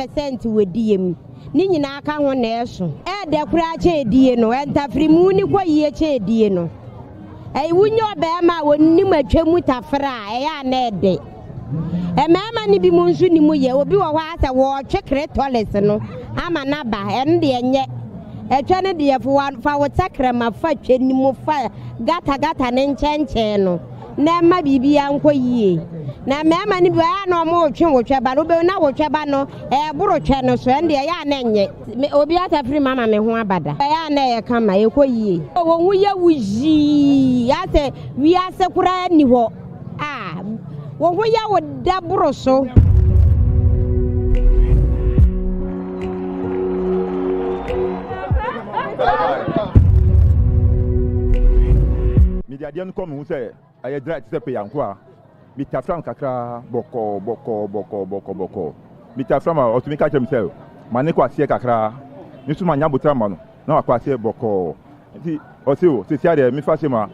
100% wediem ni nyina aka ho na eso de kura che die no entafrimu ni kwaye che die no wunyo be ma wonni matwamu tafra ya na ede mama ni bi mu nsu ni mu ye obi wo hwa asa wo twekre toilet no ama na ba en de enye etwa ne de fa wo takra ma fa twa ni mu fa gata ne nchenche no na ma bibia nkoyie na mama ni bi ya no mo twe wo twa ba no be na wo twa ba no buru twa no so en de ya na enye obi atafri mama me ho abada ya na ye kama ekoyie wo hu ye wuji ya se wi ase kura ni ho wo hu ya wo da buru so media dem come who say I dry to pay yanko mi tafram kakra boko mi tafram o to mi catch himself mane kwa sie kakra mi so manya botra ma no na akwa sie boko nti o se o se sia de mi fa se ma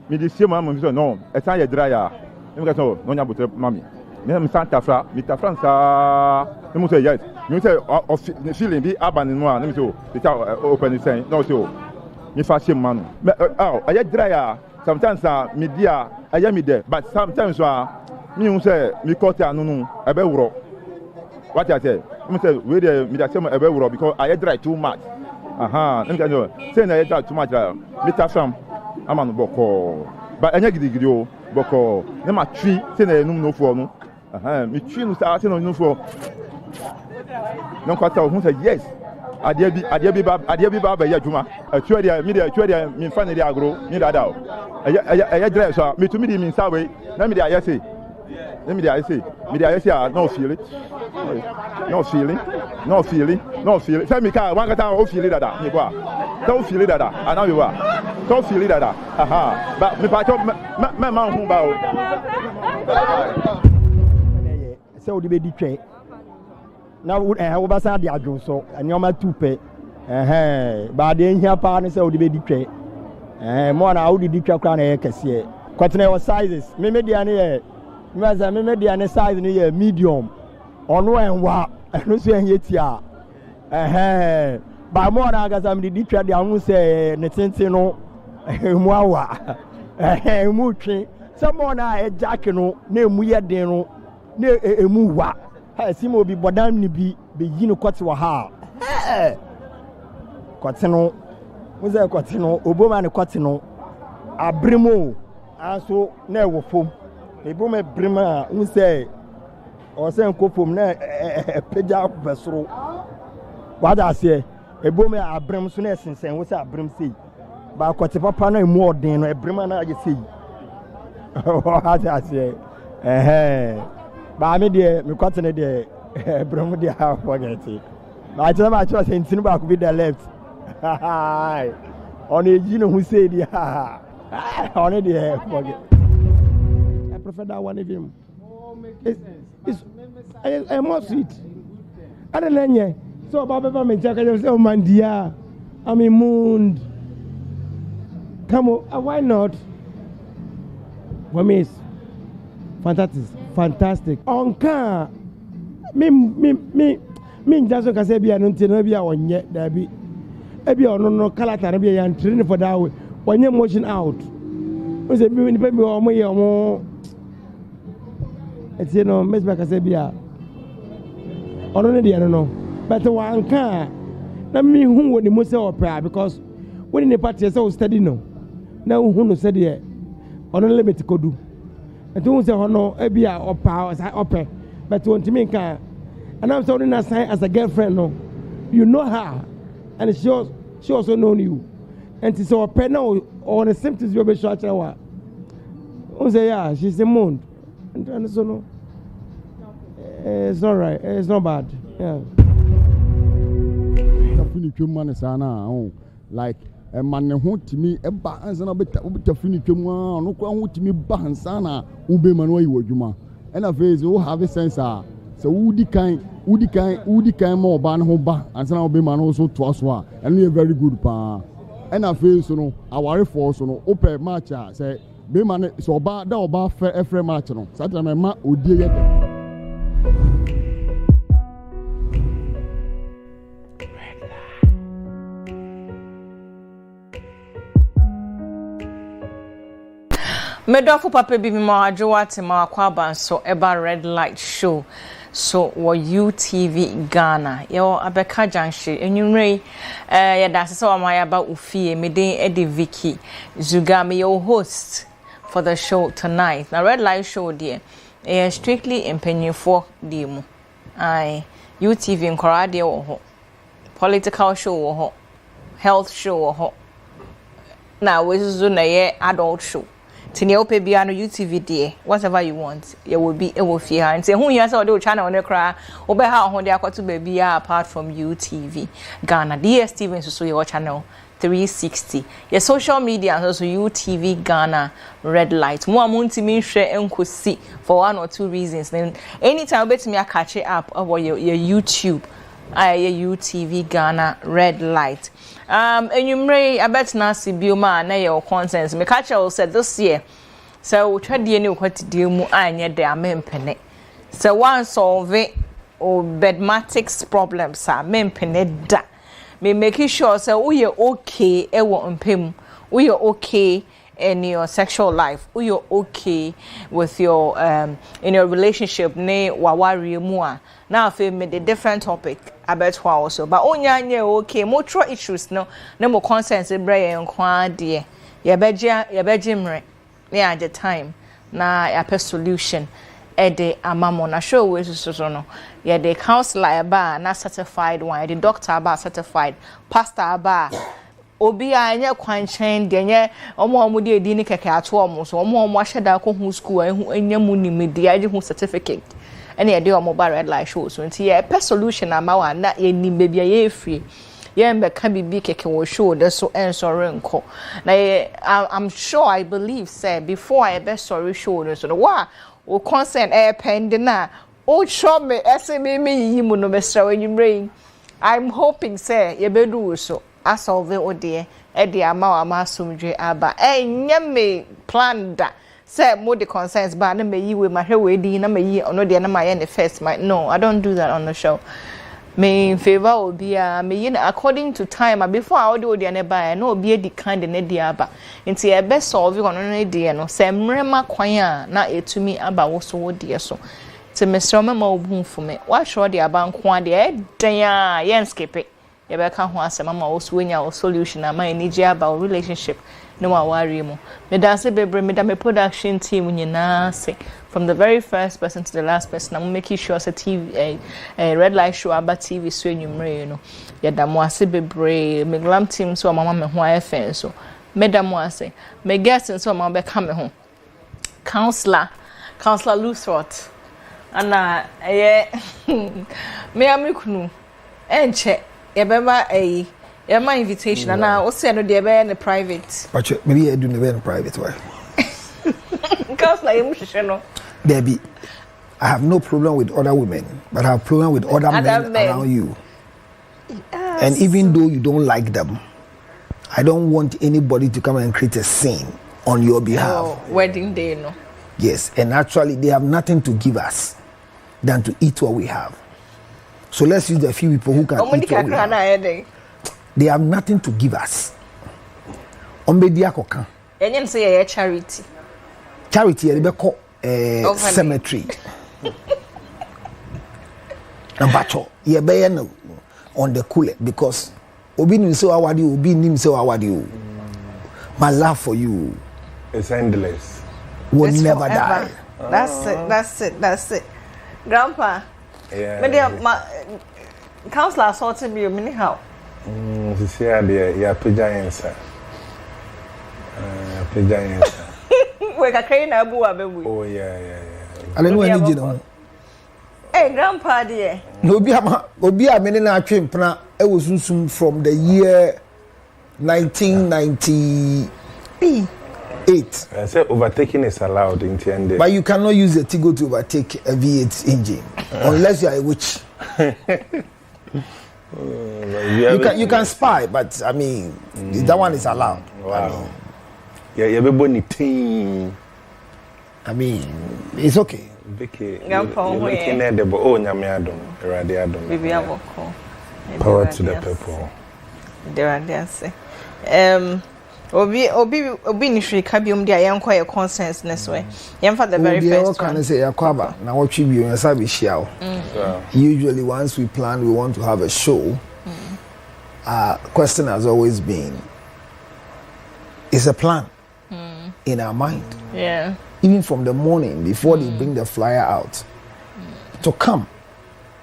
mi di sie ma mo so no e san ye dry ya mi ka so no nya botra mami mi san tafra mi tafram sa mi mo say yes mi say o feeling bi abani no a mi so it open sen no so mi fa se ma no I dry ya sometimes media I am there, but sometimes me who say me cut no ebe wuro. What I say? Me say we the media say ebe wuro because I dry too much. Let me tell you. Say na dry too much. Me tafam ama no boko. But anya gidigidi o boko. Na ma twi say na enum no for no. Me twi no say no for. No kwata who say yes. Adia bi ba ya juma. Atwa dia me fa na dia agro. Me dada o. I drive so me to me mean say na me dey say me dey say no feel it say me ka one kata o feel it dada me kwa don't feel it dada ana we wa don't feel it dada but me pa cho me man hu ba o say o di be di twen na wo ba sa di adwo so anyoma tupe ba de hia pa ne say o di be di twen more na how did you try na kese kwatene your sizes me media ne me media ne size ne medium ono enwa eno so enye tia ba more na agasa me di twa de ahun se ne tenten no emu awa emu twe so more na e jack no na emu ye den no na emu wa si mo bi bodam ni bi be yi no kwate wa ha kwate no Muze kwati no oboma ne kwati no abrimo aso na ewo fom eboma brima unse o se nkofom na peja besoro wada ase eboma abrim so na esensen wo se abrim sei ba kwati papa na emu odin no ebrima na age sei wada ase ba me de me kwati ne de ebrim de ha forget ba tell ma cho se ntinu ba ku bi the left on a gino who said, yeah, on it, yeah, forget. I prefer that one of him. It's more sweet. I don't know. So, Baba, I'm check out yourself, man, dear. I'm in moon. Come on, why not? For me, it's fantastic. On car, me, just like I said, I don't know if I want yet, Debbie. Ebi no kalata na be yan train for that way when you motion out we say me be omo ye omo eti no mes ba ka say bia ono ne de no but one can na me hu woni mo say opera because when the party say study no na hu no say de ono limit kodu eti hu say hono e bia opa ope but won timi kan and I'm so na sign as a girlfriend no you know her and she also known you. And so a pen or the symptoms you'll be short. Oh, say, yeah, she's a moon. And so, no, it's not right, it's not bad. Yeah. Like a man who to me, a balance and a bit of finitum, no one to me, Bahansana, Ube Manoy Wojuma. And a face who have a sensor. So Woody kind more ban home back and some be man also to us one and we are very good pa and I feel so no our force no open match say be man so ba that oba fair match no Saturday ma odi Medofo papa bi ma adwowate ma kwaba so eba red light show so wo UTV Ghana yo abeka janhye enwumrei ya da se wa ma ya ba ofie meden edi Vicky Zugami your host for the show tonight. Now red light show there strictly empenyefo di mu UTV nkora de wo ho political show wo ho health show wo ho na wezuzu na ye adult show tini ope bia no UTV there whatever you want it will be fie ha nti hu ya say o de channel ne kra wo be ha ho de akoto ba bia apart from UTV Ghana DSTV so your channel 360 your social media so UTV Ghana red light mo amuntimi hwe enkosi for one or two reasons then anytime betimi catch it up over your YouTube your UTV Ghana red light enumre abetna sibioma na your content me catch you said this year so twade ni kwatide mu anye de amempene so one solve bedmatics problems amempene da me making sure say we are okay e wo mpem we are okay in your sexual life we are okay with your in your relationship ne wawari mu a now fe me the different topic about how also but onyanye okay mo tro issues no na mo consent bre nkwa de ye beje mre ne at the time na ya solution ede amamo na show we so no ye the counselor ba na certified one the doctor ba certified pastor ba obi anya kwanchen de nye omo de edi ni keke ato omo so omo ahyeda ko hu school anya mu ni media age hu certificate ene ye de omo ba red light show so nti ye solution amawa na ye ni bebia ye free ye mbe ka bibi keke wo show de so ensore nko na I'm sure I believe say before I be sorry show no so wa o concern pending na o show me SME me yimu no mesra wenwumrei I'm hoping say ye bedu so asolve odie e de ama asomdwe aba enye me plan da say mo the concerns ba na me yiwe ma hwe di na me yi ono de na ma ye ne first my no I don't do that on the show me in favor obi a me yin according to time before I do the ne ba na obi edi kind ne di aba nti e be solve ono ne di no se mrema kwan a na etumi aba wo so wo di so te mesro mama obu fu me wa sure di aba nko ade e dan a yen skip it ye be ka ho asema ma wo so nya wo solution ama ni ji aba relationship no wa worry mu me da se bebre me da me production team nyina se from the very first person to the last person I'm making sure say TV red light show about TV so enumere you know ya da mo ase bebre me glam team so mama me ho afen so me da mo ase me guest so mama be ka me ho counselor Lusrot ana me amikunu enche ye be ma yeah, my invitation and now also no dey be in private. But maybe you do never in private why? Cause like no. Debbie, I have no problem with other women, but I have problem with other men around you. Yes. And even though you don't like them, I don't want anybody to come and create a scene on your behalf. Oh, wedding day, no. Yes, and actually they have nothing to give us than to eat what we have. So let's use the few people who can eat what we have. They have nothing to give us. Ombediakoka. Enyen say a charity. Charity e be call cemetery. Ambacho ye be no on the cooler because obi nim say awadi obi nim say awadi. My love for you is endless. Will it's never forever. Die. That's it. Grandpa. Yeah. My counselor sorted me anyhow. This year, yeah, Pijansa. We can carry na abu abewu. Oh yeah. I don't know any you Hey, Grandpa dear. Obi a many na atwempna e wo sunsum from the year 1998. I said overtaking is allowed in the but you cannot use a Tigo to overtake a V8 engine unless you are a witch. You can spy, but I mean that one is allowed. Wow. I mean it's okay. Vicky, power to the people. There are there say. Obi ni free kabium dia yen kwa conscience ness way. Yen for the very first one. Can say yakwaba na what you be on sabi shiao. Usually once we plan we want to have a show. Question has always been, it's a plan in our mind. Yeah. Even from the morning before they bring the flyer out, to come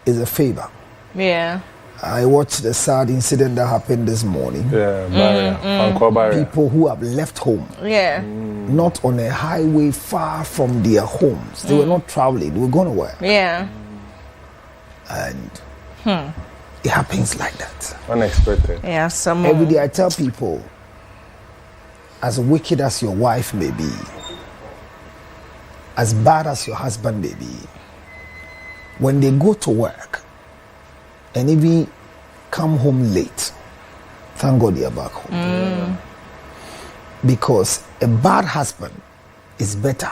is a favor. Yeah. I watched the sad incident that happened this morning. Yeah, barrier. People who have left home. Yeah. Not on a highway far from their homes. They were not traveling, they were going to work. Yeah. And it happens like that. Unexpected. Yeah, some Every day I tell people, as wicked as your wife may be, as bad as your husband may be, when they go to work and even come home late, thank God they are back home. Because a bad husband is better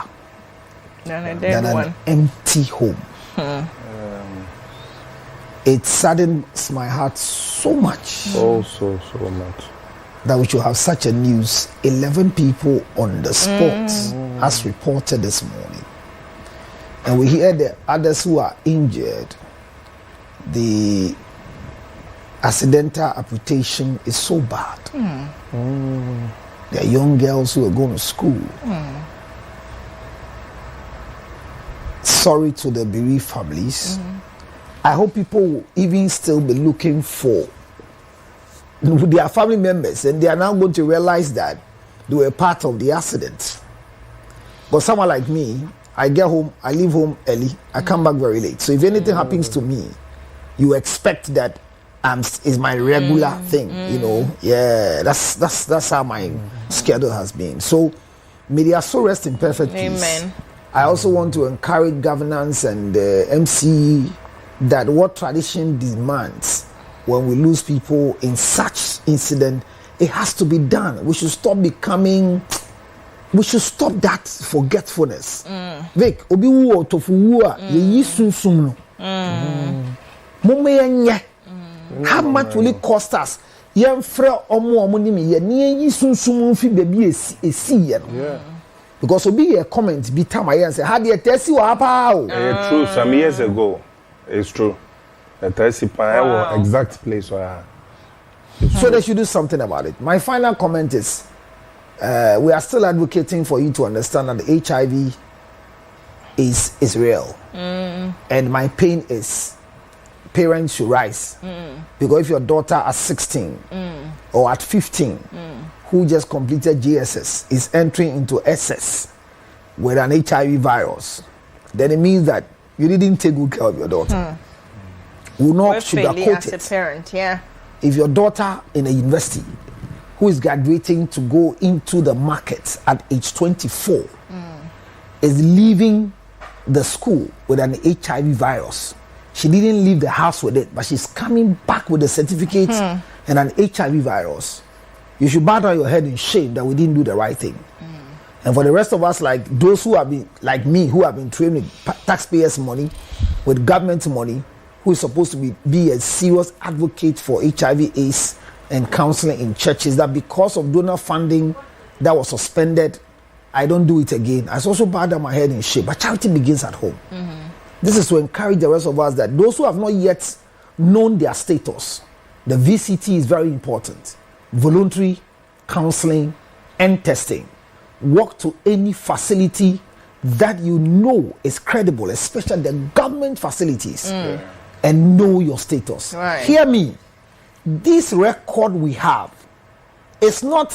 than than an empty home. It saddens my heart so much. So much. That we should have such a news. 11 people on the spot, as reported this morning. And we hear the others who are injured. The accidental amputation is so bad. There are young girls who are going to school. Sorry to the bereaved families. I hope people will even still be looking for their family members, and they are now going to realize that they were part of the accident. But someone like me, I get home, I leave home early, I come back very late. So if anything happens to me, you expect that is my regular thing, you know. Yeah, that's how my schedule has been. So may they so rest in perfect peace. Amen. I also want to encourage governance and MC that what tradition demands when we lose people in such incident, it has to be done. We should stop that forgetfulness. Vic, obi wo tofu wo a ye yi sunsum no. Mumme how much will it cost us? Yemfre omo ni me ye ne yi sunsum fi baby esi ye no. Because obi a comment be time I say had ye tesi wa pa o. True, some years ago. It's true. The exact place where so they should do something about it. My final comment is we are still advocating for you to understand that HIV is real. And my pain is parents should rise. Because if your daughter at 16 or at 15 who just completed GSS is entering into SS with an HIV virus, then it means that you didn't take good care of your daughter. Will not sugarcoat it. As a parent, yeah. If your daughter in a university who is graduating to go into the market at age 24 is leaving the school with an HIV virus, she didn't leave the house with it, but she's coming back with a certificate and an HIV virus, you should bow down your head in shame that we didn't do the right thing. And for the rest of us, like those who have been, like me, who have been trained with taxpayers' money, with government money, who is supposed to be a serious advocate for HIV/AIDS and counseling in churches, that because of donor funding that was suspended, I don't do it again. I also bow down my head in shame. But charity begins at home. This is to encourage the rest of us that those who have not yet known their status, the VCT is very important. Voluntary counseling and testing. Walk to any facility that you know is credible, especially the government facilities, and know your status. Right. Hear me. This record we have is not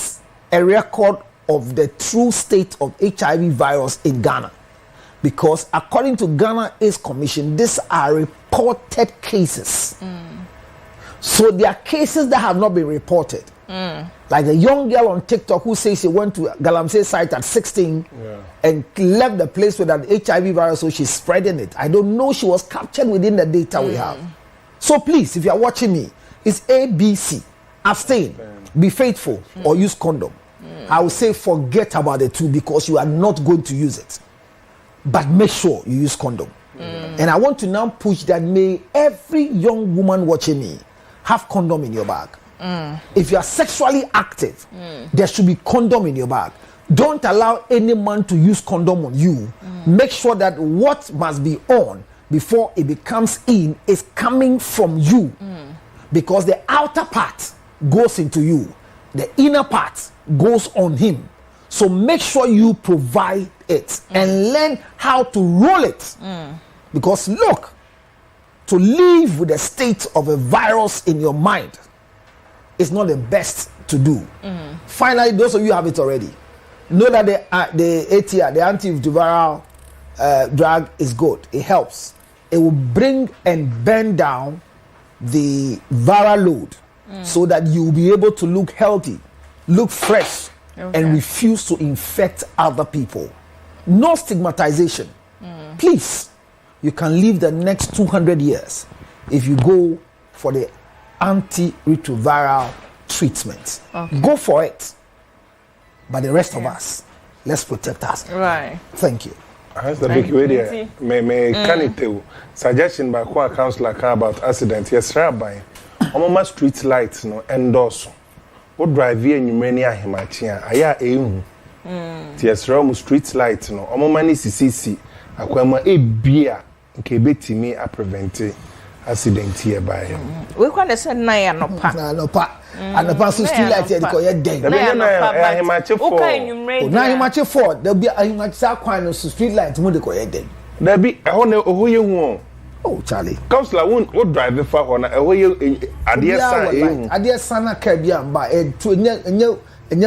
a record of the true state of HIV virus in Ghana. Because according to Ghana AIDS Commission, these are reported cases. So there are cases that have not been reported. Like a young girl on TikTok who says she went to Galamsey site at 16 and left the place with an HIV virus, so she's spreading it. I don't know, she was captured within the data we have. So please, if you are watching me, it's ABC. Abstain, be faithful, or use condom. I will say forget about the two because you are not going to use it. But make sure you use condom. And I want to now push that may every young woman watching me have condom in your bag. If you are sexually active, there should be condom in your bag. Don't allow any man to use condom on you. Make sure that what must be on before it becomes in is coming from you. Because the outer part goes into you. The inner part goes on him. So make sure you provide it and learn how to roll it. Because look, to live with a state of a virus in your mind is not the best to do. Finally, those of you have it already. Know that the ATR, the antiviral drug, is good. It helps. It will bring and burn down the viral load so that you will be able to look healthy, look fresh, and refuse to infect other people. No stigmatization. Please, you can live the next 200 years if you go for the antiretroviral treatment. Go for it. But the rest of us, let's protect us. Right. Thank you. That's the big way there. May can it tell suggestion by one counselor about accident? Yes, Rabbi. My street lights no endorse. What drive here in Umania Himachia? Aya eum. Yes, Ram street lights no. Omomani CCC. Akwema a beer. Nkebeti me a prevent accident here by him. We can't say na no pa. No pa. And the person street light here because you're dead. Na Himachi for. Na Himachi for. There'll be a Himachi kwano street light mo de ko you're dead. There be a who you want. Oh, Charlie. Counselor won't drive the far on a way Adia Sana Caribbean by a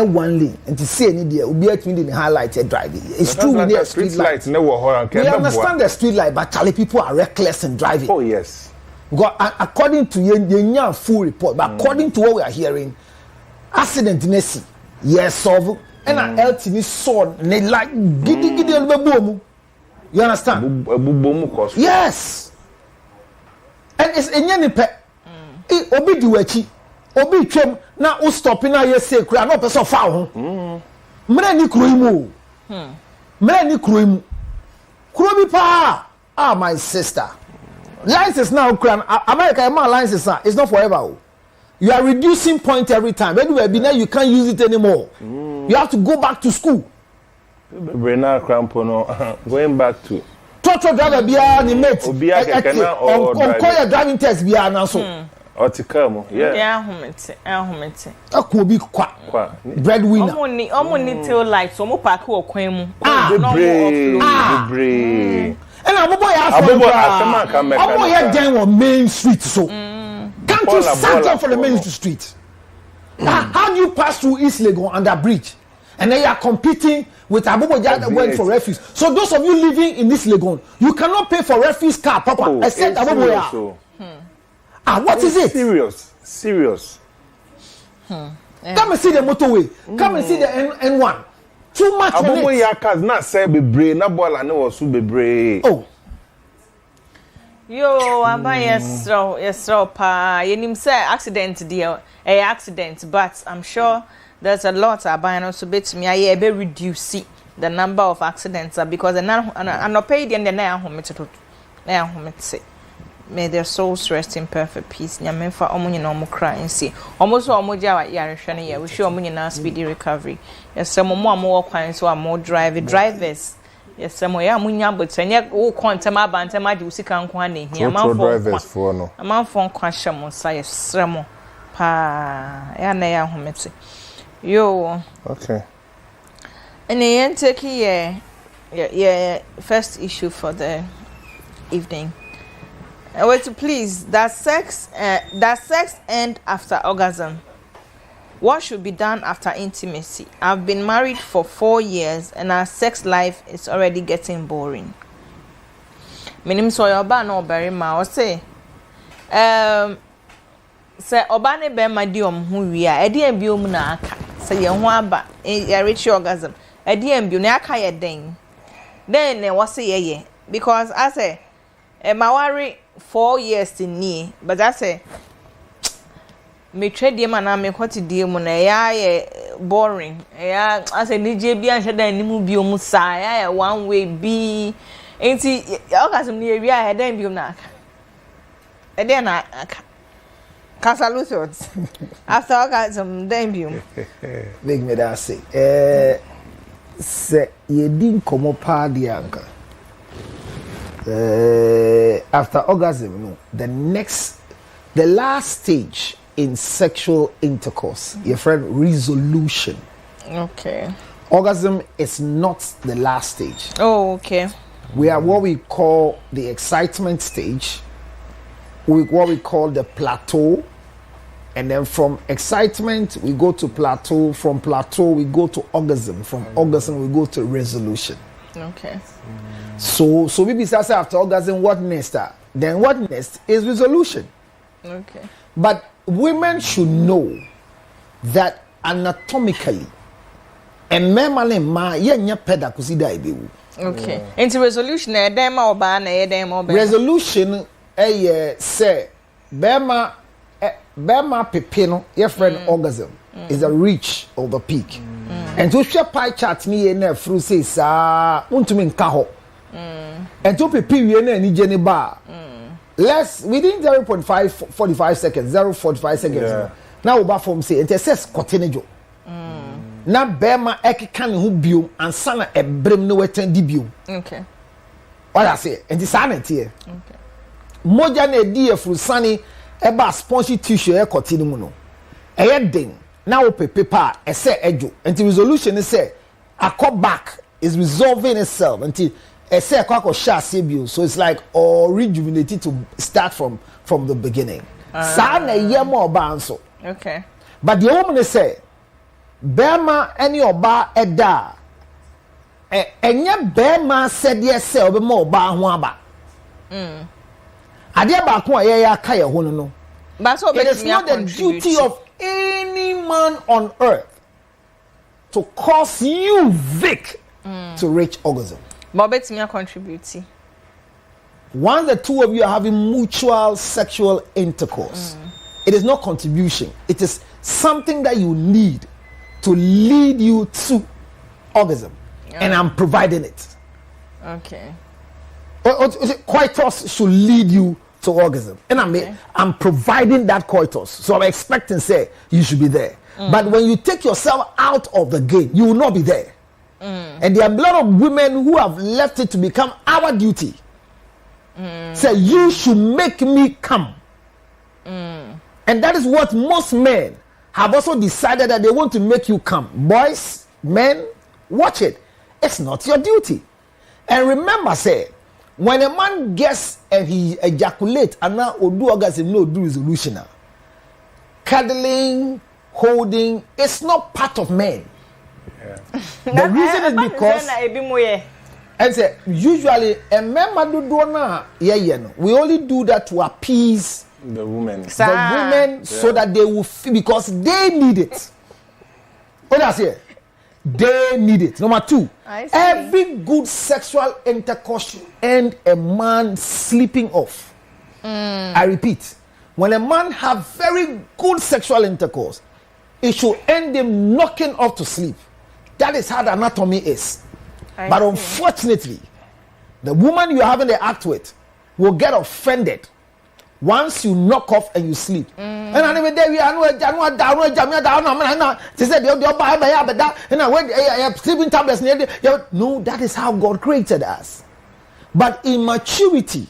one lane and to see any day will be at me in highlighted driving. It's true we need street lights. We understand the street light, but Charlie, people are reckless in driving. Oh, yes. According to your full report, but according to what we are hearing, accident Nessie, yes, solve and an LTV sword, like giddy on the boom. You understand? Yes. And it's a nyani pe. Obi duwachi. Obi twem na o stop na ye say kura na person fa ho. Mre ni kruimu. Mre ni kruimu. Kuro bi pa. Ah, my sister. License now kura America my license it's not forever. You are reducing point every time. Anyway, now you can't use it anymore. You have to go back to school. Going back to Toto driver biya ni mate. On driving test biya na so. Otikamo, yeah. Yeah, humete. Akobi kwa. Breadwinner. Omo ni tail light, so mo park wo kwan mu. Debre. And abobo ya den on main street so. Can't you stand up for the main street? How do you pass through East Legon under bridge? And then you are competing with Abobo that went for refuse. So those of you living in this Legon, you cannot pay for refuse car proper except Abobo. What is it? Serious. Come and see the motorway. Come and see the N1. Too much. Abobo ya cars not say be brave, na bola na was be brave. Oh. Yo, aba yes pa. Yenim say accident deal, accident, but I'm sure there's a lot about also bet me I be reduce the number of accidents because and paid and na home say may their souls rest in perfect peace nyame fa omo nyina omo cry nsi omo so omo ja yare hwene ye we hwe omo nyina speedy recovery yes some mo amo kwan so amo drivers yes some ya munya botenye wo kontem abantem ade usika nko na hia drivers for no amanfo kwa hyemo sa yes sremo pa ya na ya homete yo okay and then take yeah first issue for the evening. Wait to please that sex end after orgasm. What should be done after intimacy? I've been married for 4 years and our sex life is already getting boring. Minim so your ba no very ma o say say oba ne be ma di omhu wi a e de bi om na aka say ye ho aba e reach orgasm e de bi na aka ye den then e was say ye because I say ma worry 4 years ni but I say me trade man na me kwati die mu na ya ye boring ya I say ni je bi an heda ni mu bi o mu sa ya one way bi enti orgasm ni wi a heda bi o na aka e de na aka Casalusos. After orgasm, then you. Make me that say. Say ye didn't come up party anchor. After orgasm, no. The last stage in sexual intercourse, your friend, resolution. Okay. Orgasm is not the last stage. Oh, okay. We are what we call the excitement stage, what we call the plateau, and then from excitement we go to plateau, from plateau we go to orgasm, from orgasm we go to resolution. Okay. So maybe say after orgasm, what next? Then what next is resolution. Okay. But women should know that anatomically, and memale ma yenya peda kusida ibewu. Okay. Into resolution, dema oba na dema oba. Resolution, say, bema pepe no, your friend orgasm is a reach of the peak. And to share pie chart me na through say sa untumi nkaho. And to pepe we na ni jeni bar. Less within 0.45 seconds, 0.45 seconds. Yeah. Now oba form say it says kotenejo. Na bema ekeka ne ho biom ansa na ebrem ne wetan di biom. Okay. What I say, and this anet here. Okay. Moja na edi efrusani eba spongy tissue e kotini mu no. Eye den na wo pepa e say ejo. And the resolution is say akọ back is resolving itself until e say akọ sha sebio. So it's like or rejuvenated to start from the beginning. Sa na ye mo oba anso. Okay. But the woman say Bema any oba eda enye bema said yes obe mo oba ho aba ade ba ko ye ya ka ye ho no But so it is not the duty of any man on earth to cause you Vic to reach orgasm. But bet me contribute. Once the two of you are having mutual sexual intercourse, it is not contribution, it is something that you need to lead you to orgasm, and I'm providing it. Okay. Coitus should lead you to orgasm, and I'm providing that coitus. So I'm expecting say you should be there. But when you take yourself out of the game, you will not be there. And there are a lot of women who have left it to become our duty. Say you should make me come, and that is what most men have also decided that they want to make you come. Boys, men, watch it. It's not your duty. And remember, say, when a man gets and he ejaculates and now do orgasm, no do resolution. Cuddling, holding, it's not part of men. Yeah. The reason is because and say usually a man do na we only do that to appease The women. So that they will feel, because they need it. What I say? They need it. Number two, every good sexual intercourse should end a man sleeping off. I repeat, when a man have very good sexual intercourse, it should end him knocking off to sleep. That is how the anatomy is. But unfortunately, the woman you are having the act with will get offended once you knock off and you sleep. And I never there we are no they said sleeping tablets. No, that is how God created us. But in maturity,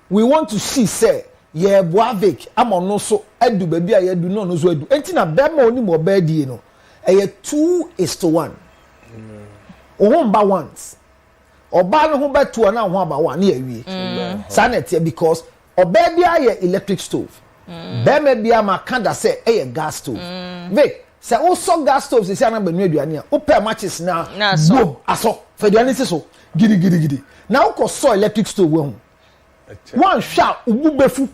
we want to see say yeah boavik am on no so edu baby a yedu no so edu enti na bema oni mo ba die no 2:1. Ohomba once oba no ho ba 2 na ho aba 1 na awie sanete because oba bia ye electric stove bema bia ma kanda say gas stove Vic say also gas stove say na banu aduane a opa matches na boom aso fa aduane so gidi na uko so electric stove we ho one shot ubu befu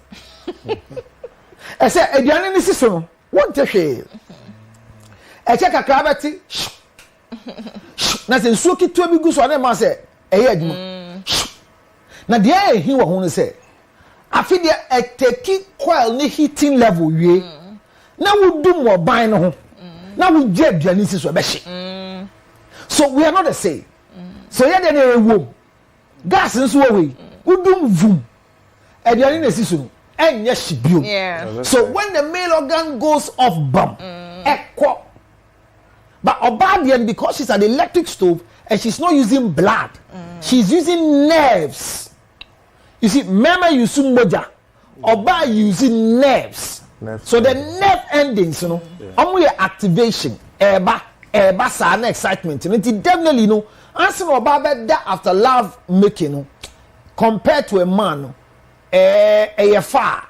I say aduane ni siso no won te hwe e che kakra beti na se nsuo kitwa bi gu so na ma say eye adwuma na de e hi wo ho no say afi de e take coil ni heating level wie na wudum oban no ho na wugye aduane siso be hye so we are not the same so ye de na ewo gas nso we wudum vum aduane na siso and yes she build. Yeah. So when the male organ goes off bump, echo. But Obadian, because she's an electric stove and she's not using blood, she's using nerves. You see, Mama using moja, Oba using nerves. So the nerve endings, you know, only activation, eba sana excitement. And it definitely, you know, answer Oba that after love making, you know, compared to a man, a far.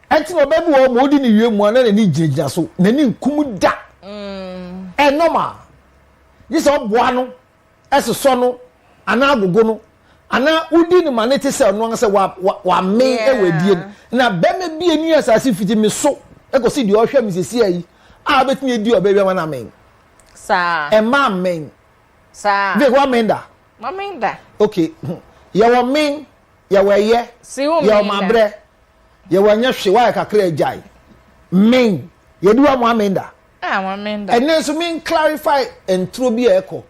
And to Oba wo modi ni yue mo na ni jinja so, na ni nkumu da. Normal. This all boano, as a sono, ana gogono, ana udi ni manete se no nga se wa me e we die. Na be me bi eni asase fiti me so. E go see the ohwe me sesi ayi. A betimi edi oba bi na men. Sa. E ma men. Sa. Ve wa men da. Ma men da. Okay. Ya wa men, ya wa ye. Si wo men. Ya ma bre. Ya wa nya hwe wa kakra ajai. Men. Ye di wa mo men da. And then so mean clarify and throw be echo.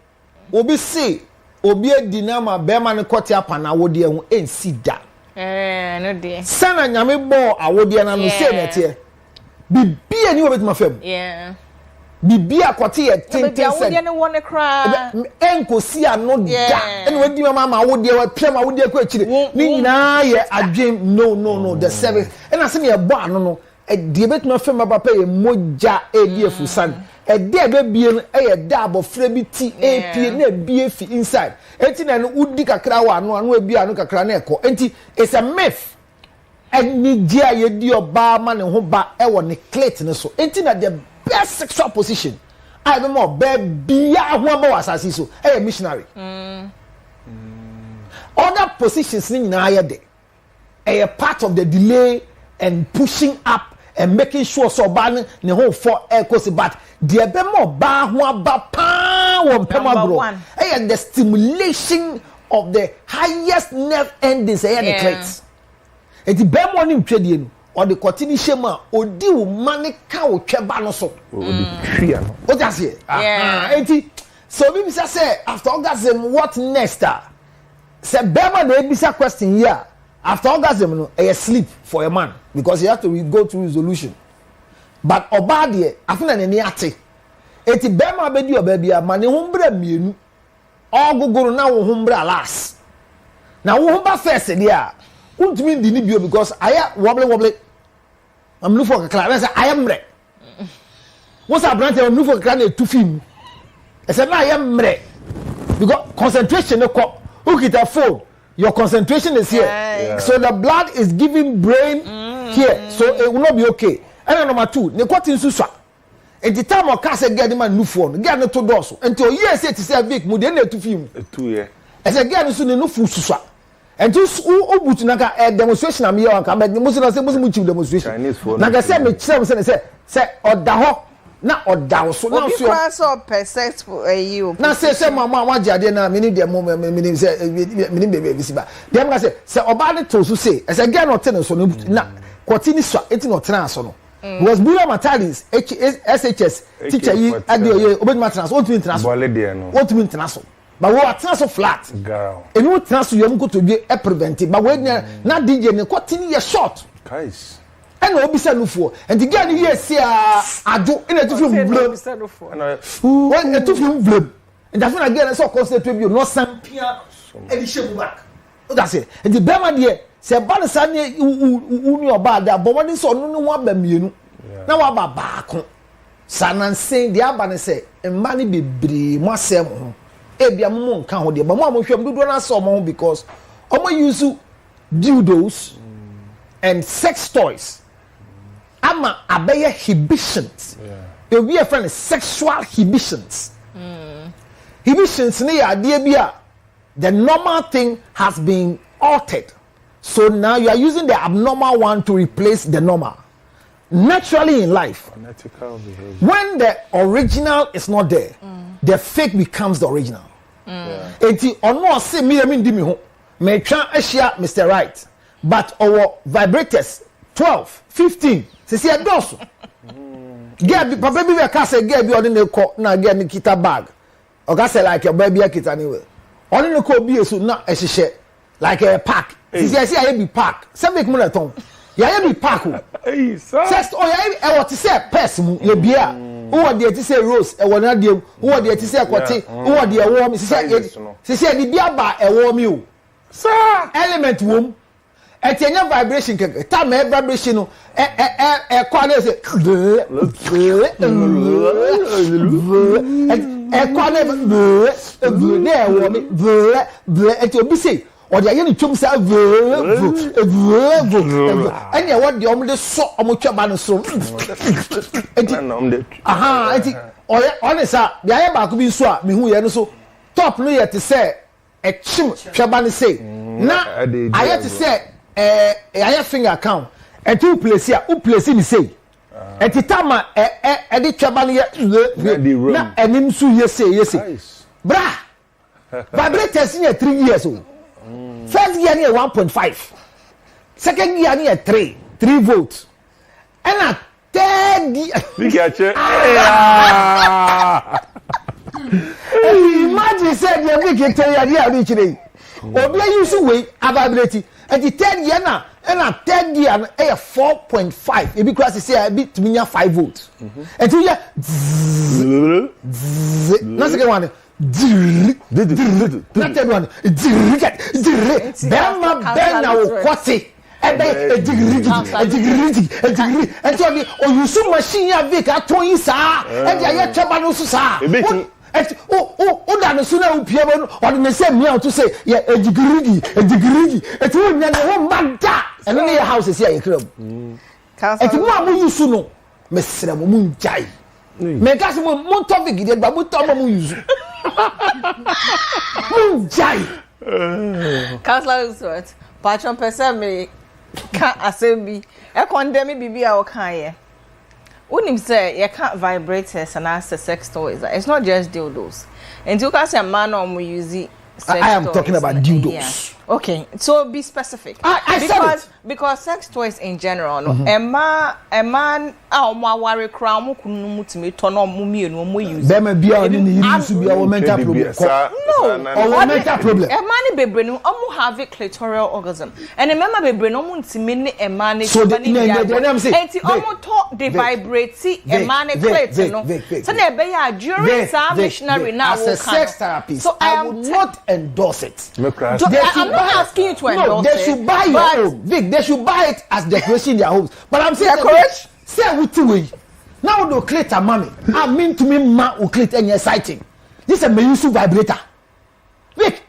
Obi say obi dinama bema ne kwoti apa na wodi ehun ensi da. No dey. Sana nyame bo awodi na no say netie. Bibi ani obet mafam. Yeah. Bibi akwoti ye tenten say. Awodi ne won kra. Enko si ano da. Ene wadi mama awodi wa twam awodi ko akire. Ni nyina ye adwen no the service. Ena se ne ye bo ano no. Die bet no fema papa ye moja di efusan de be bie no ye da abofra bi ti pie na bie fi inside enti na no udi kakra wa no ebia no kakra na eko enti it's a myth eni dia ye di oba ma ne ho ba e wo ne clit ne so enti na the best sexual position I be more be bia ho ba wasasi so missionary other positions ni na ye de a part of the delay and pushing up and making sure so ban ne ho for echoes but the be more ba ho aba pa won pema bro the stimulation of the highest nerve endings the clit it be more ni twedie no or the continue shema odi wo mane ka wo tweba no so odi twia no what just here enti so we say after orgasm what next say bema na ebisa question here after orgasm no sleep for a man because he has to go through resolution but obadie afuna ne ni ate eti bema be di obabia ma ne ho mbra mienu oguguru na wo ho mbra last na wo ho ba first dia untumi di ni bio because aya wobble am lu for kakra say I am mre what's a branch am lu for kakra na tu film e say na I am mre because concentration no ko ukita phone your concentration is here. Yeah. So the blood is giving brain here. So it will not be okay. And number 2, ne kwati nsuswa. And the time of case get the man new phone, get no to doso. Until years say to say Vic mu de na tu film. 2 years. As a girl so ne no fu suswa. And to obutu naka demonstration am here anka but mo say mo chief demonstration. Chinese phone. Naka say me say oda ho na oda so na so so percent you na say mama wajade na me ni dem mo me ni say me ni bebe bisiba dem ga say oba ne to so say as a girl no ten so na kwati ni so eti no ten so no because Bulla Matalis SHS teacher yi adio obetuma ten so otumi ten so bole de no otumi ten so but we ten so flat girl enu ten so yom ko to bi e prevent but we na DJ ne kwati ni ye short guys and obisa nufuo and the girl here say ado in a different blue when a different blue and that's when again so concentrate you no sampia and the shape back that's it and the bema there say ban san uni oba da but when so no wa ba mienu na wa ba baako sanansen the aba say mma ne bebre mo asem ho ebia mo nka ho de ba mo amohwem dodo na so mo because omo use dildos and sex toys ama abeye hibitions we are friend sexual hibitions hibitions ne ya de bia the normal thing has been altered so now you are using the abnormal one to replace the normal naturally in life unethical behavior when the original is not there the fake becomes the original enti ono se me ndi me ho me twa ahia Mr. Right but our vibrators 12 15 sisi adoso get papa bi we ka say get bi oni ne ko na get ni kita bag o ka say like your baby kita ni we oni ne ko bi esu na ehihye like a pack sisi asi aye bi pack se make mo na ton ya be park. Hey, sir. Sex toy e what say purse mu ye bia. Who dey ti say rose e wona dey. Who dey ti say kwete. Who dey wo mi say di bia ba e wo mi o. Sir, Element wom. Etienya vibration keke. Time vibration no kwa na say kwa na wo mi eti obi say or the yen chum say any what the omde so omotwa no so eti honest the aye ba ko bi so a me hu ye no so top no ye te say e chim twaba ne say na aye te say aye finger count eti u place a u place ni say eti tama de twaba ne ye na enim so ye say bra vibrators in 3 years old. First year near 1.5. Second year near 3 volts. And a third year. you get it. Imagine said you make it 10 year reach today. Obi use way availability. And the third year now, and a third year a 4.5. Because say a bit to 5 volts. And 2 year. Not second one. Not that one. Bema bena kwati. Ebe degree. And so you so machine ya vek aton sa. And ya chaba no sa. Oh da no so na upia no. Or me say me out to say ya degree. Et you nya no manda. And no your house is here you club. Et mo amu yusu no. Me sere mo njai. Me gas mo topic dey ba mo to mo use. Counselor Uswat, patron person me can't assembly. I condemn bibi a okaye. Unim say you can't vibrators and ask sex toys. It's not just dildos. And you can say man or we use it. I am talking about dildos. Yeah. Okay, so be specific. Because sex toys in general, no, a man, worry crown, mutimi, turn on mummy, and we use. There may be used to be our mental problem. No, our mental problem. A man be brain, have a clitoral orgasm, and a member be brain, mini a man. So the they vibrate, a man, a clit, no. So they are during some missionary now as a sex therapist. So I would not endorse it. I'm not asking you to endorse they should buy your own. Vic, they should buy it as decoration in their homes. But I'm saying, correct? Say what to way. Now do create a mommy. I mean to me, man will create any exciting. This is a Mayusu vibrator. Vic,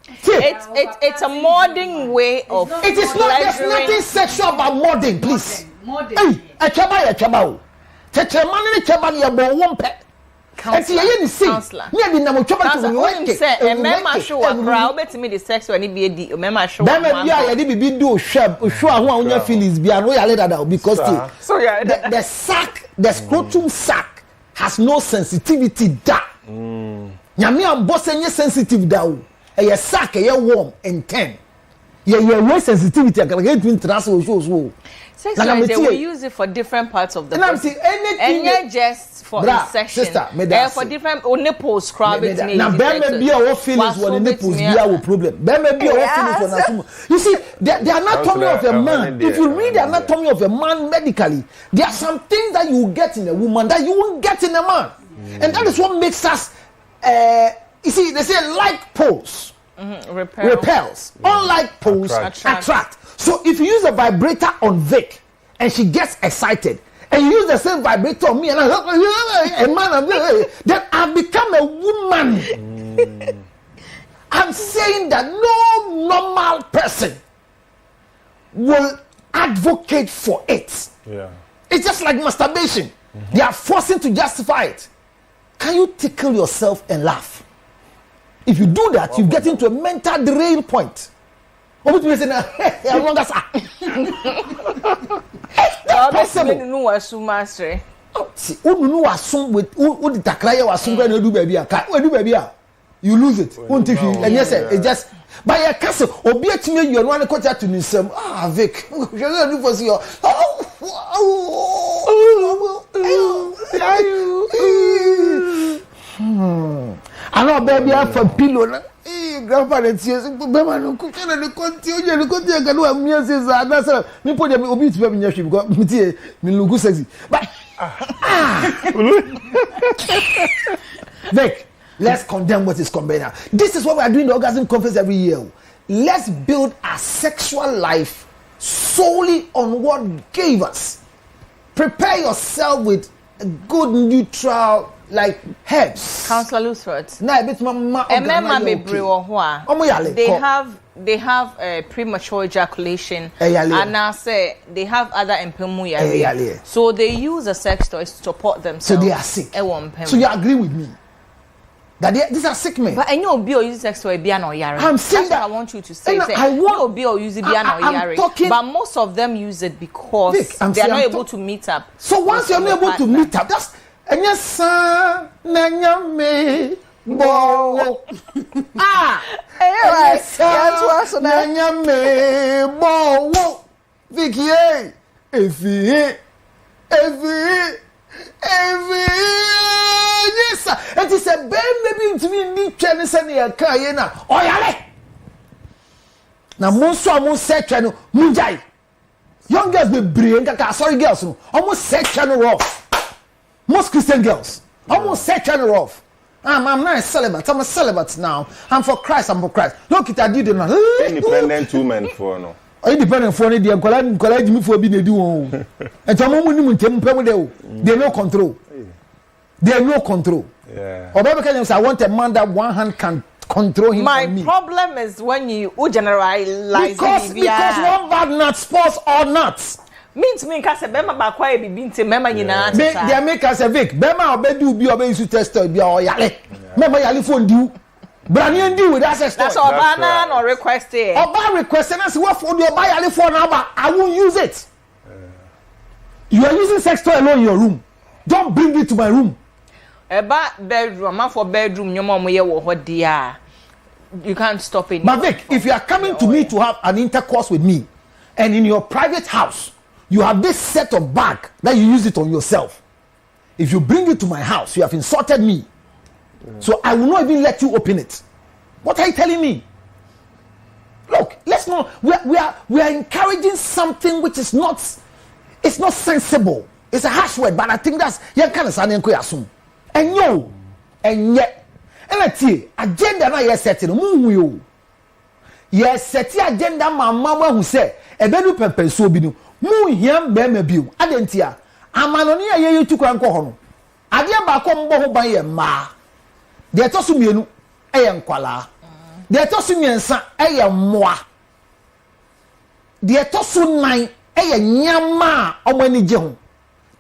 it's a modern way of. It is not. There's nothing sexual about modern, please. Hey, a chaba. Techemani chaba ya bo one pet. Counselor. Me na mo chaba to work. Say, remember show a crowd bet me the sex when it be a remember show. Remember be a be do show who your feelings be no ya let that because so yeah the sac, the scrotum sac has no sensitivity da. Nyame ambose nye sensitive da o. E sac e warm and 10. Ye way sensitivity can get between transfer shows. Sex like they will use it for different parts of the body. And not just for insertion. For different nipples, scrub it. Now, there may be our feelings when the nipples be our problem. There may be our feelings when you see, the anatomy of a man, if you read the anatomy of a man medically, there are some things that you get in a woman that you won't get in a man. And that is what makes us, you see, they say like poles. Repels. Unlike poles, attract. So if you use a vibrator on Vic and she gets excited, and you use the same vibrator on me, and a man, then I've become a woman. I'm saying that no normal person will advocate for it. Yeah. It's just like masturbation. They are forcing to justify it. Can you tickle yourself and laugh? If you do that, you get into a mental derail point. What do you say now? As long as no assume master. See, who assume with who the takraya was assume when you do baby you lose it. Won't if you and yes it just by a castle or be a me you want to cut out to me some Vic. You do for see your I know baby have for pillow. grandpa and tears. Bema no cook and the continue. The continue can do a music. That's a me put them obi to me because me look sexy. But Vic, let's condemn what is coming now. This is what we are doing the orgasm conference every year. Let's build our sexual life solely on what gave us. Prepare yourself with a good neutral like herbs. Councillor Luthert. Na bit mama. They have premature ejaculation and now say they have other impemu. So they use a sex toys to support themselves. So they are sick. So you agree with me? That these are sick men. But I know Bio uses sex toy biano yari. I'm saying that's that what I want you to say. I want Bio use biano yari. But most of them use it because they are not able to meet up. So once you're not able to meet up, that's Anyasa nanyame bo anyasa nanyame bo Vicky evi yes it is a baby into me ni twene se na ya ka ye na oyale na monso amon se twene munjai young girls be brain kaka sorry girls no almost set channel off. Most Christian girls almost set channel off. I'm not a celibate. I'm a celibate now. I'm for Christ. Look at I did now. Independent women for no. Independent for any dear college me for being a duo. And some women they no control. They no control. Yeah. Or because I want a man that one hand can control him. My problem is when you generalize because one bad nut spoils all nuts. Means me cause bema ba kwa e bibi nte mema nyina they make us a Vic bema obedu bi obe use test bi o yale mema yale phone diu brani ndi with access that's oba na no request it oba request na say what for the oba yale phone now I won't use it. You are using sex toy alone in your room. Don't bring it to my room. Eba bedroom ma for bedroom nyoma mo ye wo ho dia you can't stop it. But Vic, if you are coming to me to have an intercourse with me and in your private house you have this set of bag that you use it on yourself. If you bring it to my house, you have insulted me. So I will not even let you open it. What are you telling me? Look, let's not. We are encouraging something which is not. It's not sensible. It's a harsh word, but I think that's yeah kind of something we assume. And yo, and yet, and I tell you, agenda na yes setting. Mu yes setting agenda. My mama who say ebedu pepe so binu. Mu hiam bema biu adentia amanoni aye yitu kwan ko ho no ade ba ko mbo ho ban ye ma de to so mienu eye nkwala de to so miensa eye moa de to so nan eye nyama omani je ho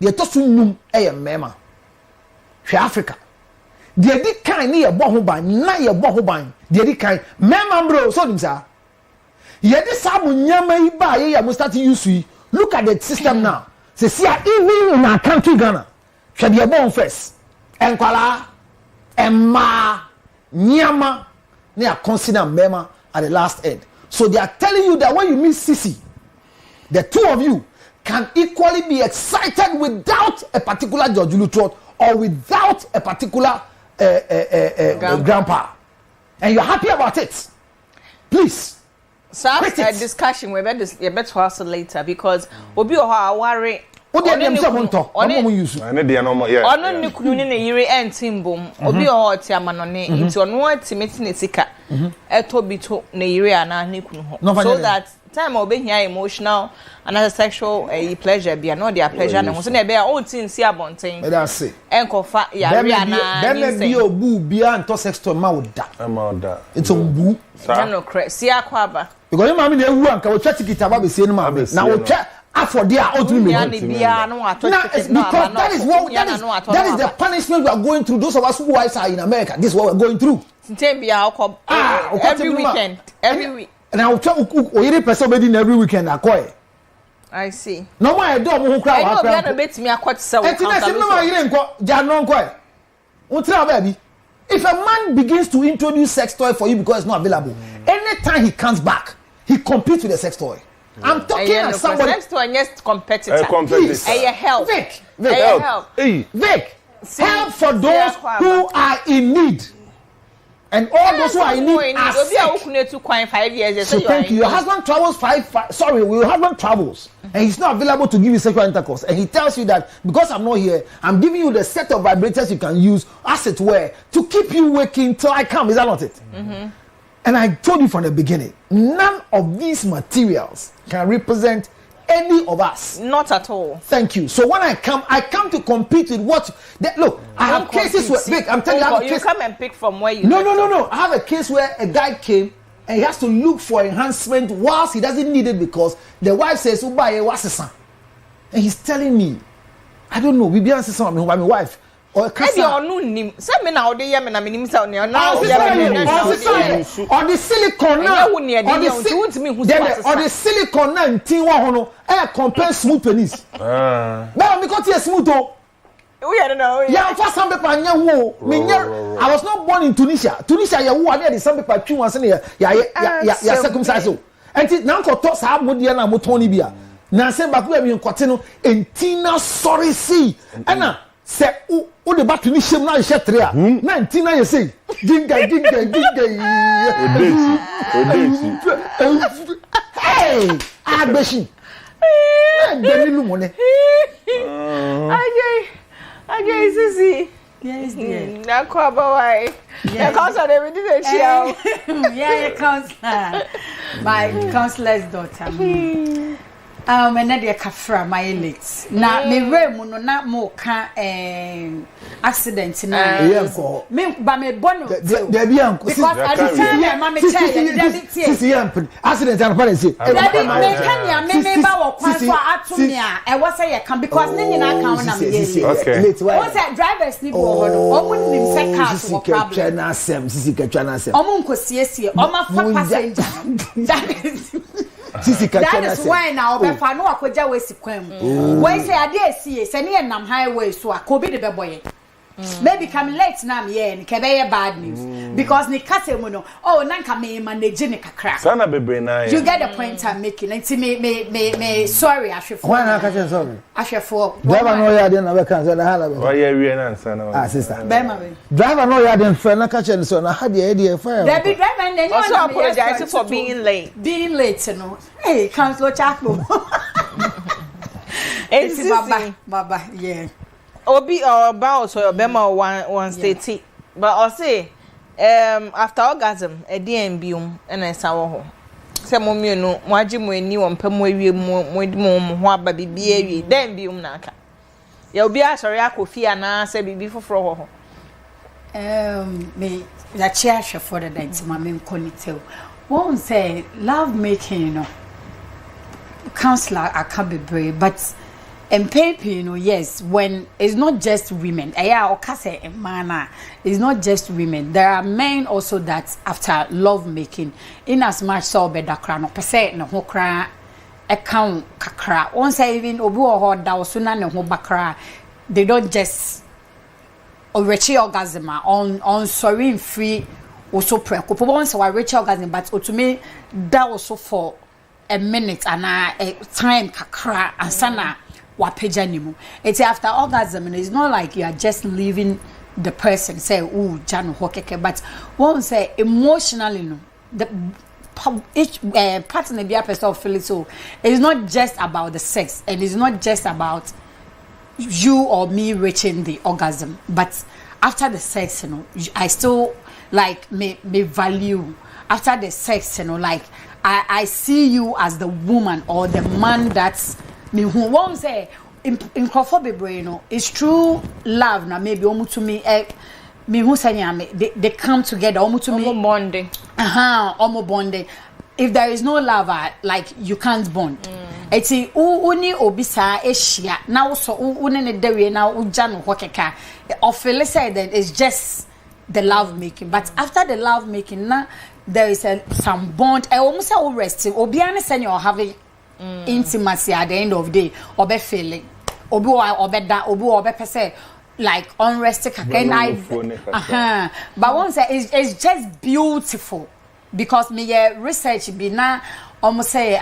de to so num eye mema hwe Africa de di kan ne ye bo ho ban na ye bo ho ban de di kan mema bro so nim sa ye di sabu nyama yi ba ye ya mo start use. Look at the system now. Say, see, even in our country, Ghana, should be born first. Enkwala, Emma, Nyama, they are considered Mema at the last end. So they are telling you that when you meet Sisi, the two of you can equally be excited without a particular George Lutrot or without a particular grandpa. And you're happy about it. Please. So after a discussion we better also later because obi o ha aware dem say monto omo use na dey no yeah ono ne kunu ne yire entimbom obi o ti amanone nti ono atimeti ne sika eto bito ne yire ana ne kunu ho so that time obi hia emotional and as sexual pleasure bia no their pleasure ne ho so na be o tin si abonten e da say enkofa yare ana dem be obu bia nto sex to ma oda it's ombu jano cre si akwaba because mama na ewu anka wo church kita ba be sie no ma na wo twa afọ there ultimately because that is the punishment we are going through. Those of us who wives are in America, this is what we're going through. Every weekend, every week. And I will tell you, person wedding every weekend. I see. No more. I don't know. I know. Bet me. I quite so. If a man begins to introduce sex toy for you because it's not available, anytime he comes back, he competes with the sex toy. I'm talking as somebody. Sex toy is competitor. Please. Help. Vic. Help. Vic. Help for those who are in need. And all those who are in need are sick. So thank you. Your husband travels your husband travels and he's not available to give you sexual intercourse. And he tells you that because I'm not here, I'm giving you the set of vibrators you can use, as it were, to keep you waking till I come. Is that not it? Mm-hmm. And I told you from the beginning, none of these materials can represent any of us. Not at all. Thank you. So when I come to compete with what. Look, I have cases where. Look, I'm telling you, I have a case. You come and pick from where you. No. I have a case where a guy came and he has to look for enhancement whilst he doesn't need it because the wife says, "Ubaye wasisa," and he's telling me, I don't know. We be answering some of my wife. Or the silicone compare smooth penis. Now because smooth. Yeah, for some people, I was not born in Tunisia. Tunisia, some people too once in here. Circumcised. And now got toss have Modiana Motoni Bia. Now say back where we in Quatino and Tina sorry see. Anna. Say, who the back to me? Shame now, Shetria. 19, you say, Dinga. Hey, I'm bashing. Okay, Sissy. Yes, dear. Now, Kwabawai. The counselor, they did it. Yeah, counselor. My counselor's daughter. And then kafra my late. Now me room no na mo ka accident na. Me ba me bono. There be uncle. Because at the time my me tell accident and policy. That me can ya me ba wo kwan so atumi a e wo say ye kan because ne nyina kan na me ye. Okay. What's that drivers ni bo ho no. Omo nim say cars wo problem. Sisi ketwa na sem. Omo nkosiesie, omo fa passenger. That is why now befa no akoja we sikwam. When say ade asie, say ne nam highway so akobi de beboye. Maybe come late now me and kebe bad news because ni kase mu no oh nanka me manage ni kakra. Sana bebre na. You get the point I'm making. Nti me sorry Ashefo. Why na ka say sorry? Ashefo. Driver no ya dey na we kan say na hala. Oh yeah we na sana. Ah sister. Be ma be. Driver no ya dey friend na ka say so na ha dey fire. There be driver and then also apologize for being late. Being late no. Hey, Councilor Chakmo. It's Baba, yeah. Obi or bounce or bema one state, but I'll say after orgasm a DMB and I saw some mommy no waji mo ni won pam we mo ho aba bibie then bi naka ya obi asori akofi ana say bibi foforo ho me la chair for the dance ma me konite won't say love making you know counselor I can't be brave but and paper, you know, yes, when it's not just women, it's not just women. There are men also that after love making, in as much so better crown or per se no hokra account kakra. Once I even obu or that was sooner no bakra, they don't just reach orgasm on sorry free also preoccuped. Once I reach orgasm, but to me that also for a minute and a time kakra and sana. It's after orgasm and it's not like you are just leaving the person say oh Jan hokeke but one say emotionally no the each partner be a person feel so it's not just about the sex and it's not just about you or me reaching the orgasm but after the sex you know I still like me value after the sex you know like I see you as the woman or the man that's me who won't say in bebre you know it's true love now maybe omu to me me who say they come together omu to me bonding omu bonding if there is no love like you can't bond eti uni obisa ehia now so uni ne dewe na uja no hokeka or feel say that it's just the love making but after the love making now there is some bond almost say rest obi an say you having intimacy at the end of the day or be feeling or be that or be say like unrested again but one say it's just beautiful because me research be now almost say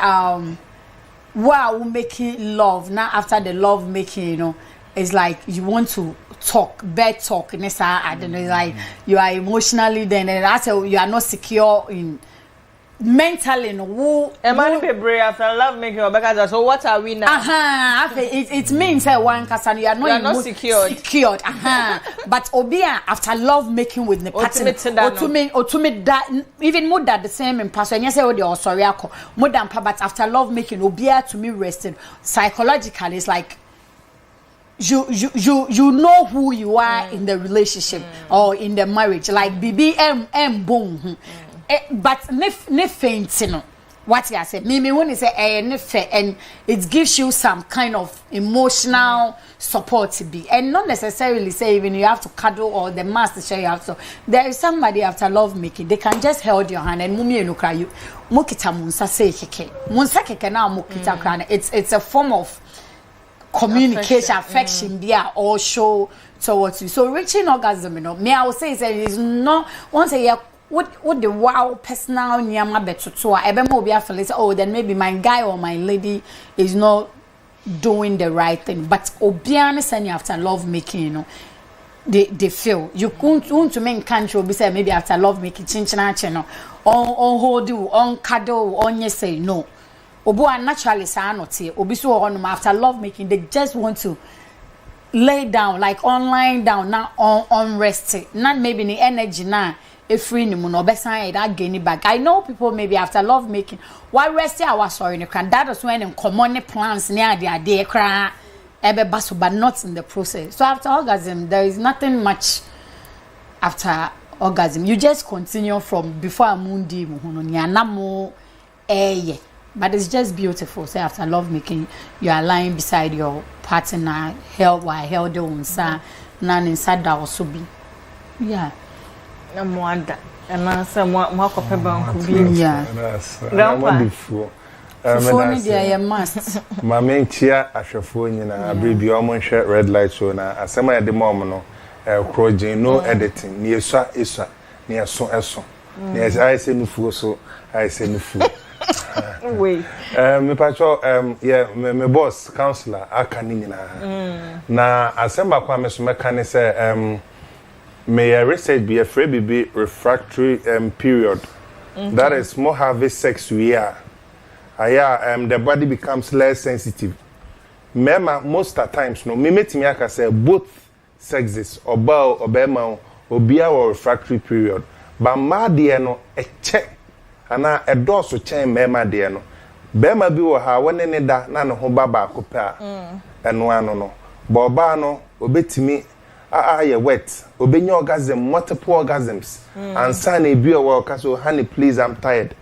wow making love now after the love making you know it's like you want to talk, bad talk, I don't know, like you are emotionally then, and that's you are not secure in mentally. No, be brave after love making or because so what are we now? It means that one person you are not secured. But obia after love making with the partner, or to me that even more that the same in person. Yes, I would sorry, more than but after love making obia to me resting psychologically it's like. You know who you are in the relationship or in the marriage, like BBM boom. But ne fainting. What I said, me when you say and it gives you some kind of emotional support to be, and not necessarily say even you have to cuddle or the master share you have to. There is somebody after love making, they can just hold your hand and mummy and cry you. Mukita munsa say keke, munsa keke na mukita cry. It's a form of communication, affection, yeah, or show towards you. So reaching orgasm, you know, me I would say is not once a year. What the wow personal nyama beto to ebe mo be feel oh then maybe my guy or my lady is not doing the right thing, but obiane send you after love making, you know, they feel you want to make country be say maybe after love making chinchina channel on hold you on cuddle on you say no obo naturally say not here obi so on after love making they just want to lay down like on lying down now on resting not maybe the energy now. If free no no besan that gain back. I know people maybe after love making why rest our sorry no can that is when in common plans near the idea cry ebe baso but not in the process. So after orgasm there is nothing much after orgasm. You just continue from before mundi muhono nyanamo but it's just beautiful. So after love making you are lying beside your partner held the unsa nan inside that also be yeah. Mwanda and some more could be Grandpa. Phone dia must. My main chair ashafo nyina abribi omo hwe red light show na asema ya de mom no crojin no editing ni eswa ni eso ni I say nufu so I say nufu wait me pacho me boss counselor aka ni nyina na asema kwa me so meka ne say may a research be a free baby refractory period. That is more having sex we are. The body becomes less sensitive. Mema most of the times no me metimi aka say both sexes oba or bema obia or refractory period. But ma de no e che ana e doso chen mema de no. Bema bi wo ha wone ne da na ne ho baba akopa. Eno ano no. Ba oba no obetimi you're wet. Obey orgasm, multiple orgasms. And son, a beer work, so honey, please, I'm tired.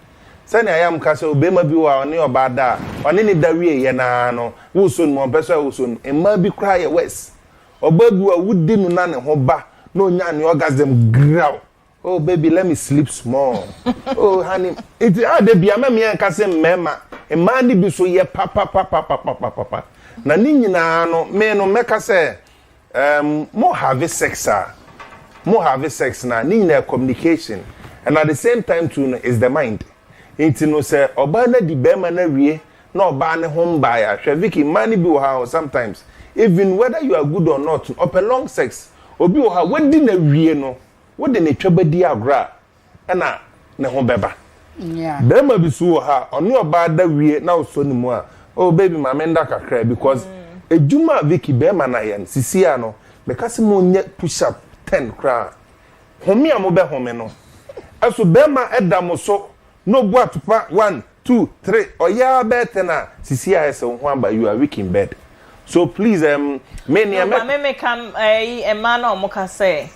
Son, I am castle, obey my viewer on your bad da. On any diarrhea, yanano, who soon, one person who soon, and maybe cry a west. Or baby, would dinner none and hoba, no yan orgasm growl. Oh, baby, let me sleep small. Oh, honey, it's the be a mammy and cousin, mamma, and mandy be so ye papa. Nanini no, me no make us say. More having sex now need communication and at the same time too is the mind into no say obana di bema na wie na obana home buyer Vicky money be how sometimes even whether you are good or not up a long sex obi o ha wedi na wie no wodi na twabadi agra na ne ho beba yeah bema bi so ha ono oba da wie na so ni mu a oh baby mama nda kakra because ejuma Vicky bema na yen sisia no because mo nye push up 10 kra homi amobe home no aso bema edam so no bo atopa 1 2 3 oya better na sisia ese ho amba you are weak in bed so please many me come a man or moka say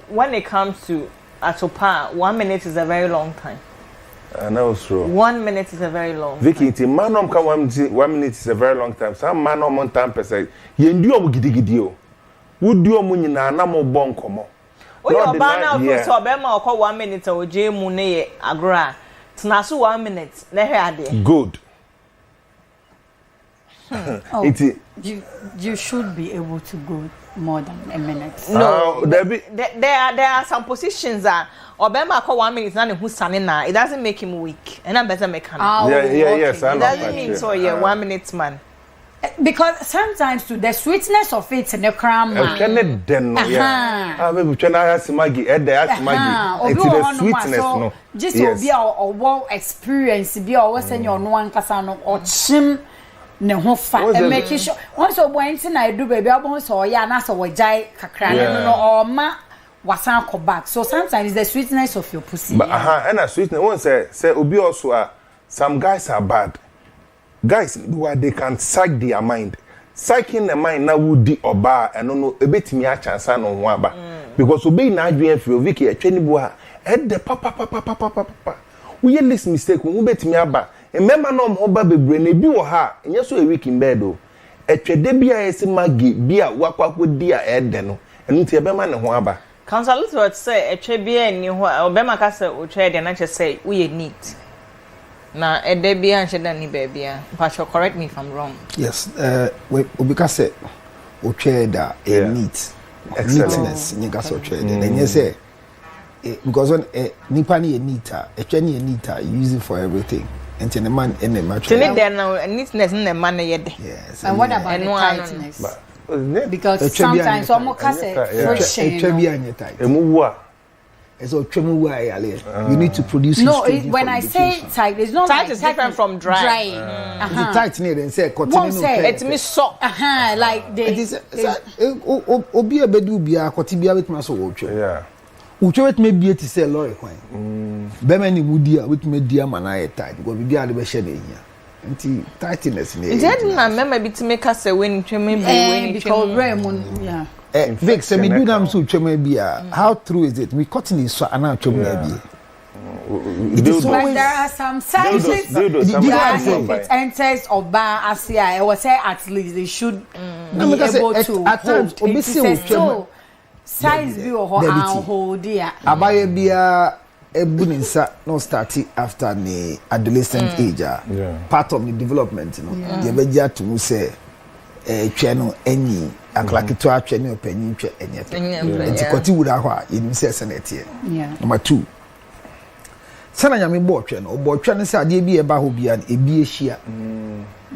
when it comes to atopa 1 minute is a very long time. And also 1 minute is a very long Vicky, time. Manom ka 1 minute is a very long time. Some manom on time per se. Yendi omu gidigidi o. Wudi omu nyina na mo bon komo. O yo ba na of so be ma okọ 1 minute o je mu ne ye agora. Tena so 1 minute na hwe ade. Good. You should be able to go more than a minute. No, there are some positions that Obama call 1 minute na who standing na it doesn't make him weak and I better make him. Yes, I know. It doesn't mean so 1 minute man. Because sometimes to the sweetness of it in the crown Can den no yeah. Ah maybe try na asimagi e dey asimagi. It's the sweetness no. Just obi a wow experience bi a we say no ankasa no o chim ne ho fa and make sure once o went na do baby abon so ya na so wajai kakra no o ma wasan ko back. So sometimes the sweetness of your pussy. But and a sweetness one say obi also some guys are bad. Guys who they can psych their mind. Psyching the mind now would di oba and no a bit me a chance no waba. Because obi na adwen feel Vicky a twani bo a head the papa. We list mistake we bet me aba. Remember no mo ba bebre na bi wo ha enye so a week in bed o. Etwede bia ese magi bia wakwakwo di a head no. Enu ti e be ma ne ho aba. Council Elizabeth say etwe bia ni ho obema ka say o twa de na che say we neat. Na edebia and sheda ni babia. Pastor, correct me if I'm wrong. Yes, because say ocheda a neat neatness ni gas ocheda. Then you say because when nipa ni neater, ni neater use it for everything. And the man in the match. Tell it there now neatness in the man yede. Yes. And what about the tightness? Because sometimes some can say friction. Ochebia ni tight. Emuwa. So you need to produce. No, when I say tight, it's not tight like is different from dry. The tight near and say continue. It me so. Like they. It is. Obi abedu bia kotibia with maso wocho. Yeah. Ucho with me be to say lorry kwan. Be many woody with me dear man I tight because we bia de be share here. Nti tightness ne. It na remember bit to make us say when tweme be when because Raymond yeah. Vic, say me do nam so tweme bia. How true is it? We cutting is so ana tweme bia. But there are some sizes that it enters or bar as I was say at least they should be able to at times hold. Size be or hold there. Abaye bia ebuninsa no start after the adolescent age. Part of the development, you know. The beja to say channel any aklakitu atwene opanyin twa enye. Enti kwati wura ho a yin se senate. Number 2. Sana nyame bo twa no bo twa ne se ade bi e ba ho bia e bi ehia.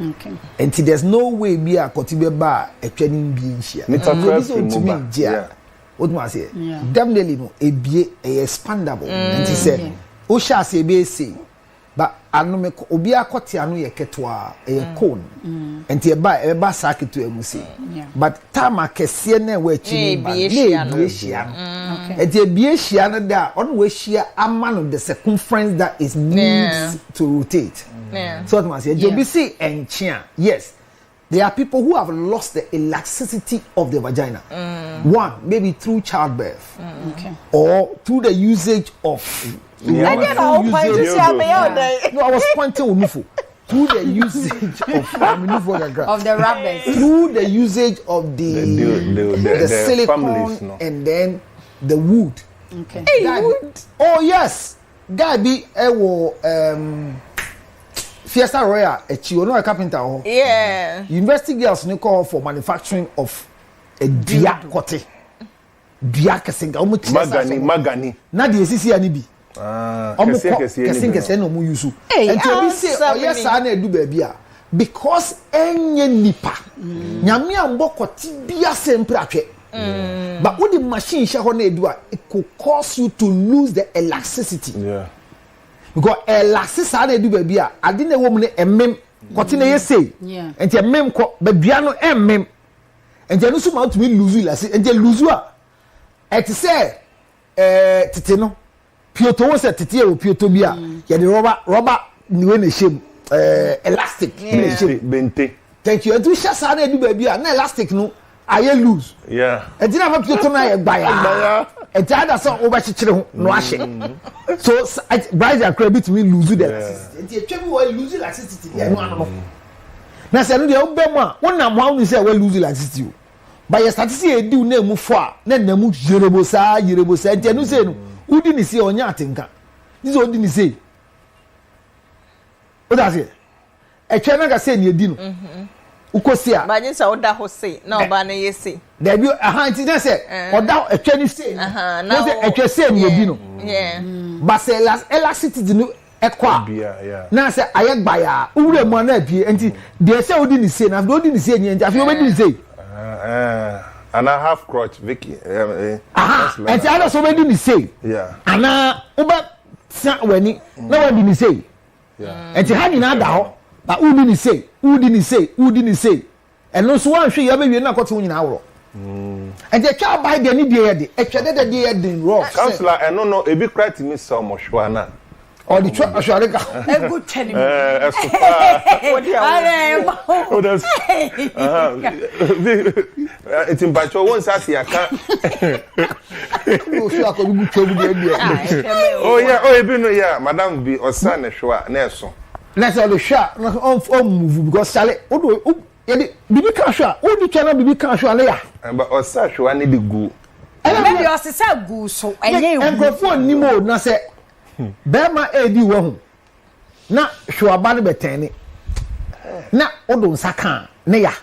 Okay. Enti there's no way bi a kwati be ba atwene bi ehia. Yeah. What must say? Definitely no e bi e expandable. Enti say o sha se be say but anu me obi akoti anu ye ketwa e cone enti e ba saketu emusi but time akese na we chi ba na ehia enti ehia no da on we ehia ama no the circumference that is needs to rotate so what must say you be see enchia yes there are people who have lost the elasticity of the vagina. One, maybe through childbirth or through the usage of no, I was pointing Unufu. Through the usage of the rubbers. Through the usage of the silicone and then the wood. Okay. Wood. Oh yes. Guy be Fiesta Royal, a carpenter. Yeah. University girls no call for manufacturing of a dia kote. Dia kesenga magani. Na de sisi ani bi. Kesen no mu yusu. Enti obi say oye sa na edu ba bia because enye nipa. Nyame ambo kote bia sempre atwe. But when the machine share ho na edu it could cause you to lose the elasticity. Yeah. Because elasticity na edu ba bia ade na wo mu ne emem kote na ye say. Enti emem ko ba bia no emem. Enti anu so ma to lose elasticity. Enti lose a et say tete no pioto wo say tete e wo pioto bia ye de rubber ni we na shem elastic na shem bente thank you edu sha sa na edu ba bia na elastic no aye loose enti na fa pioto na ye gba ya enti ada so wo ba chichire ho no ahye so bright akra bit me lose that enti etwa bi wo lose elasticity ya no ano na se no de wo be mu a wo na mo anu say wo lose elasticity but your statistics e di na emu fo a na namu yerebosa enti anu say no udi ni say onya atenka this odi ni say o da say e twa na ga say ni edi no ukosi a ba nyi say oda ho say na oba na ye say da bi enti na say oda e twa ni say na say e twa say ni edi no yeah but say elasticity no ekwa na say ayegba ya owure mu na abie enti de say odi ni say na odi ni say ni enti afi obedi ni say and I half crotch Vicky enti ana so obedi ni say ana oba sa wani na wadi ni say enti ha ni na da ho ba udi ni say eno so wan hwe ya be wie na akote nyina awro enti twa by de ni de de etwede de de rock counselor eno no ebi credit me so mo hwa na or the truck ashware ka e good telling me oh that's it's in bacho won sasi aka o so akobi bu twa bu de oh yeah oh ebi no yeah madam bi osan ne hwa na eso let's all the shot on move because sale o yedi bibi ka hwa o di twa na bibi ka hwa na ya but osan hwa ne de gu maybe osisa gu so enye enkrofo ni mo na se bema edi wo hu na hwaba ne betene na odo nsaka ne ya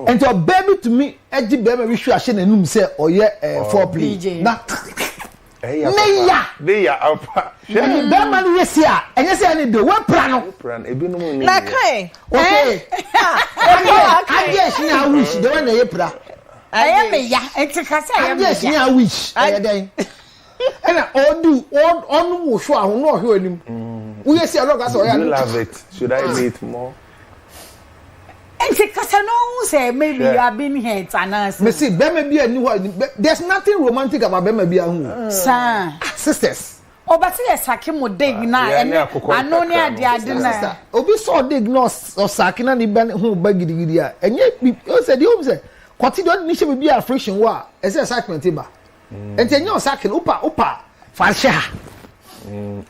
enti o baby to me eji bema wi hwa hye nanum se oye foreplay na ne ya apa bema ne yesi a enye se ne de we pra no ebi no mu ni na kai okay aye shi na wish de we na ye pra aye me ya enti ka se aye me aye shi na wish aye den ena odu on wo hwo aho no hwo anim wo yesi a loga so ya love it should I meet more enti ka se no say maybe you have been here tanas me see bema bia ni ho there's nothing romantic about bema bia hu sa sisters obati ye sake mo dig na ano ne ade na obi so dig no o sake na ni ba hu ba gidigidi a enye o say di o say kwati do ni she bia friction wa e say excitement ba enti enye o sake upa fasha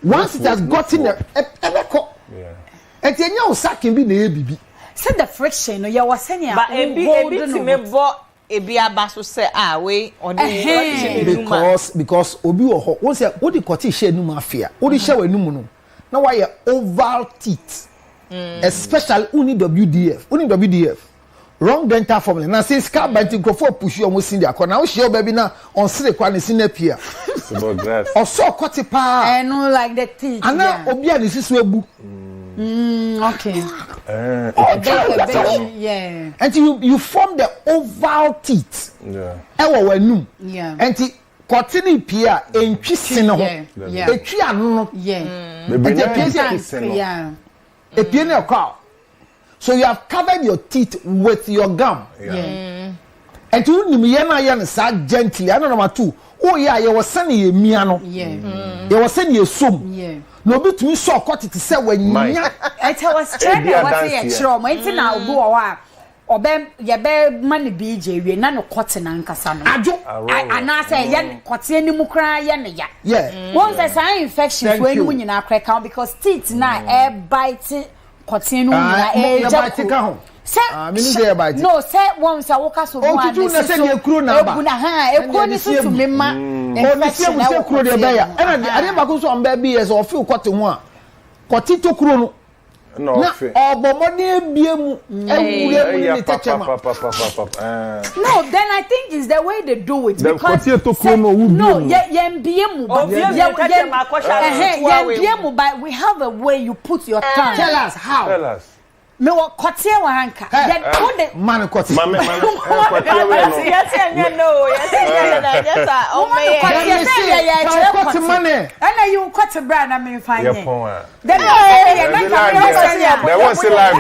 once it has gotten ebeko enti enye o sake bi na e bibi say the friction no ye was senya but ebi ti me bo ebi abaso say we because obi wo ho won say wo di kwati she enum afia wo di she wenum no na why oval teeth especially uni WDF wrong dental formula na say scalp bite microphone push you almost in the corner now she baby na on sire kwa ne sinapia about grass also kwati pa I know like the teeth ana obi an sisu ebu okay yeah and you form the oval teeth ewo wanum and kotini pia entwi sin ho etwi anu epie na kwa so you have covered your teeth with your gum and you nim na ya na sa gently ano number 2 oh yeah you was send ye mia no you was send ye som no be to so kwati say wanya it was check what ye chiro mo enti na obu o wa obem ye be mani BJ wie na no kote na nkasa no ajo ana say ye kote animu kra ye ne ya one say sign infection when mu nyina kra count because teeth na e bite kote enu na e ja no say one say woka so one o tutu na say ye kuro na ba ebuna ha ekuro ni so to mema infection na wo kuro de be ya na ade ba ko so on ba bi yes o feel kote ho a kote to kuro no no fe obomode ebie mu ewure mu ni techema no then I think is the way they do it because no ye mbie mu but we have a way you put your tongue tell us how me wo kotie wa hanka then put the man kotie kotie o me kotie money and you kotie brand I mean fine then there was a live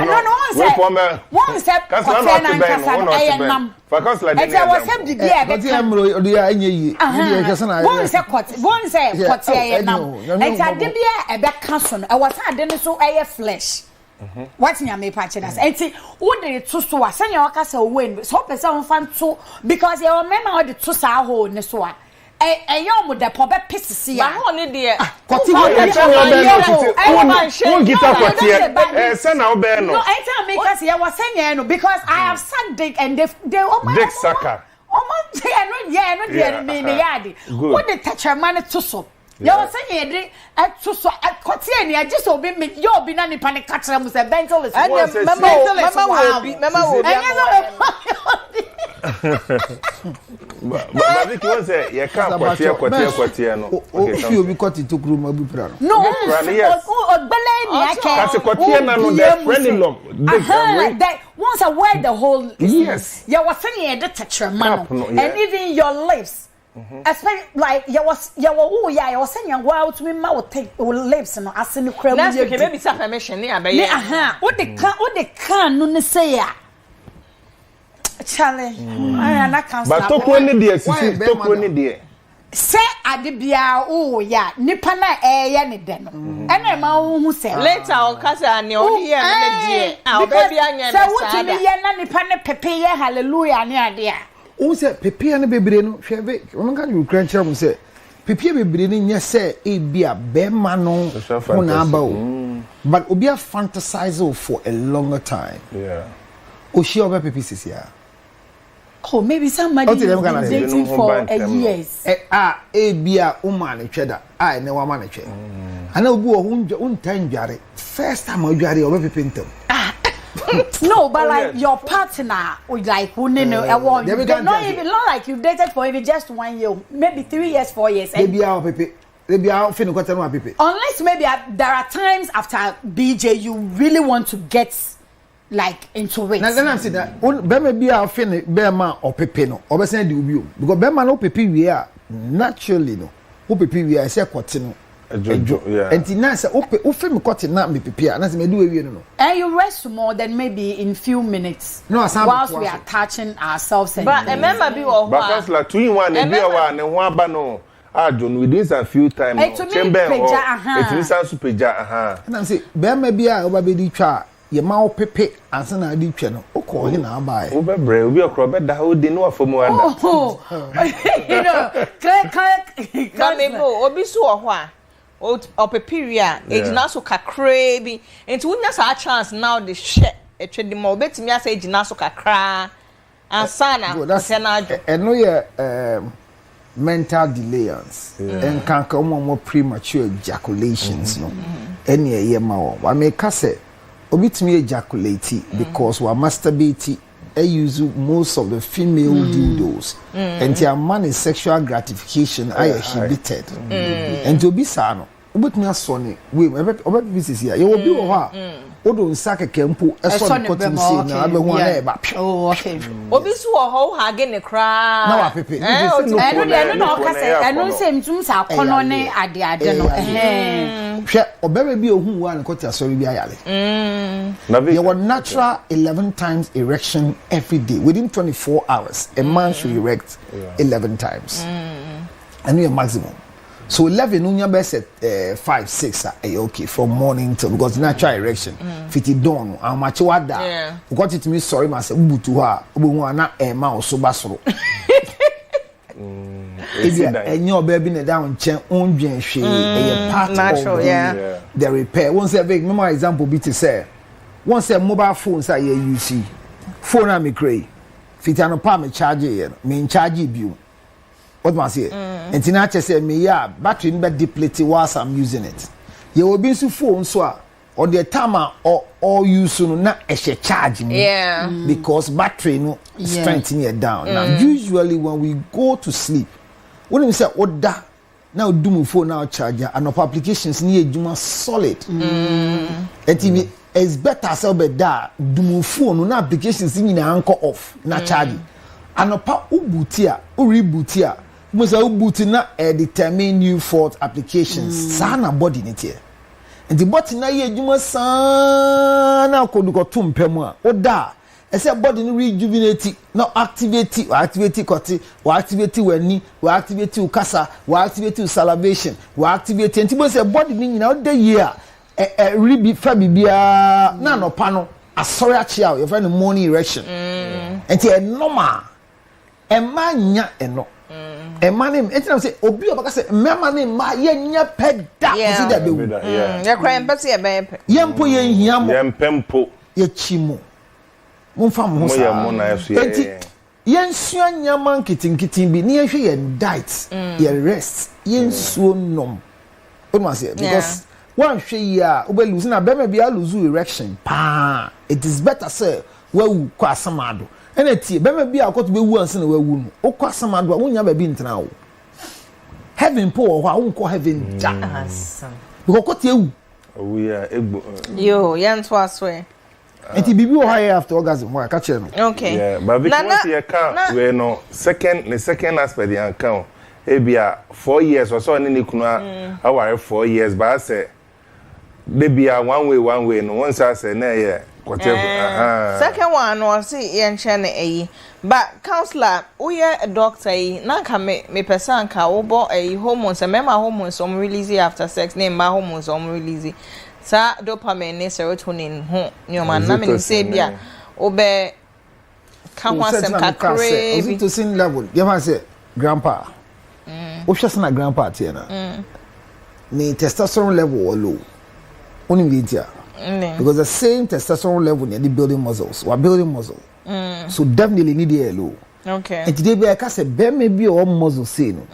one step kotie na nkasa I am because like that was step the dia kotie emro do ya enye yi di hwese na one say kotie I am and ade bia e be kaso no e was ade no so eye flesh what you me patch us enti wo de to so a senya waka say we so person on fan to because you remember how the to sa ho ne so a yo mo de po be pisisi ya ba ho ne de koti wo gita kotie say na wo be no no enti make us you was senya no because I have said dig and they dig saka no me yard wo de touch man to so Ya was saying yedre to so kotie ni agye so be me yo bi na nipa ne katra mu se bentel is mama But Vicky wants say you can't kwatia no. Okay. You be cut to kruma bi pra no. No. Ogbele ni ake. Kasi kwatia na no the friendly lock. That once I wear the whole yes. You was saying yedre touch man and even your lips. Especially like you was saying you wow to me ma take lips no asini kra mu. Let's okay maybe some permission ni abaye. What the can no ne say ya. Challenge. I can't. But toko ni dey sisi toko ni dey. Say ade bia ya nipa na eye ne de no. Ena ma hu say. Later o kasa ni o dey na dey. Ah obabi anya na sada. Say what me ye na nipa ne pepe ye hallelujah ni ade a. O say pepe na bebre no hwebe. Ono kan you kran kira mu say pepe bebre ni nya say e bia be ma no ho na aba o. But obi a fantasize for a longer time. Yeah. O shi oba pepe sisia. Oh, maybe somebody is dating for years. Bia woman cheda. Ne wa man che. Ana obi o untan dware. First time o dware o be pentem. No, but like your partner would like not even not like you dated for even just 1 year, maybe 3 years, 4 years. Maybe our pepe. Maybe our fin ko tell pepe. Unless maybe there are times after BJ you really want to get like into it. Now then I say that be be our fin be man or pepe no. Or be say the ubi because be man no pepe we are naturally no. O pepe we are say kwoti no. Yeah. And now say o film kwoti na me pepe na say me do we no. And you rest more than maybe in few minutes. No, whilst we are touching ourselves and but remember be o because like 2 in 1 and be o ne ho aba no. John within a few times chamber it is a super ja and I say be me bia o ba be di twa ye ma o pepe ansa na di twa no o ko he na aba e o be bre obi okro be da o di no afomu anda you know can me go obi so ho a o pepe wi a ejina so kakra bi enti wunya sa chance now the share etwe di ma obetimi asa ejina so kakra ansa na se na ajo eno ye mental delayance and can come more premature ejaculations no any ye ma wa make say obitimi ejaculate because we masturbate use most of the female dildos and your man is sexual gratification I inhibited and to be sano obitimi asone we obebi sisi ya ye obi wo ha odo nsaka kempo eso ne cotton see na abe ho na e ba oh okay obi so ho ha ge ne kra na wa pepe no ka say eno se mtum sa kono ne ade no hwe obebe bi ohun wa ne cotton asori bi ayale you want natural 11 times erection every day within 24 hours a man should erect 11 times and your maximum. So 11 unya best 5 6 okay from morning till because natural erection fiti dawn how much wada got it me sorry ma say ubutu ha obo ana e ma oso basoro enyo baby na down chen ondwen hwe e part natural, of the repair one say big memorial example be to say one say mobile phones are you see phone am me cray fiti anopa me charge me charge biu. What must say? And Tinacha said, me, yeah, battery be depleted whilst I'm using it. You will be so phone so or the timer or you soon not a charge me. Yeah. Because battery no strengthening it down. Now, usually when we go to sleep, when we say, oh, da, now do my phone now charger and of applications near Juma solid. And TV is better so be da do my phone no applications in the anchor off, not charging. And of ubutia, uributia. Musa ubuti na determine new fault applications sana body ni tie nti body na ye adwuma sana koduko tumpem a oda ese body ni rejuvenate na activate koti wa activate wani wa activate ukasa wa activate salivation wa activate nti bo se body ni nyina oda ye a ribi fa bibia na no pa no asori achi a your friend morning erection nti e normal e manya eno emanim etina say obi obaka say mema ne ma ye nya peda si da be wu ye kra empese ye be ye mpo ye hia mo ye mpempo ye chimo mo fa mo sa mo na yeso ye ye nsuo nyama nkitinkitin bi ne ye hwe ye diet ye rest ye nsuo nom What must say? Because one share ube losing a baby be a lose erection. Pa, it is better say well kwa samado. And it baby be a got to be once in a way. O kwa samado won't have been now. Heaven poor, who won't call heaven jazz. Because what you? We are yo yans was way. And to be higher after orgasm, why catch him? Okay. Yeah, but because you account we no the second aspect the account. Ebia 4 years or so ni kuna our 4 years but I say they be a one way no once I say na yeah whatever second one was see yen chene but counselor we a doctor na ka me person ka wo bo hormones remember hormones release after sex name ma hormones release sa dopamine serotonin ho nyoma na me say bia obe ka ho asem ka crave to sin level you man say grandpa Oshas na grandpa tiena. Ni testosterone level or low. Only media. Because the same testosterone level near the building muscles. We're building muscle. So definitely need a low. Okay. And today I can say be maybe all muscle say no.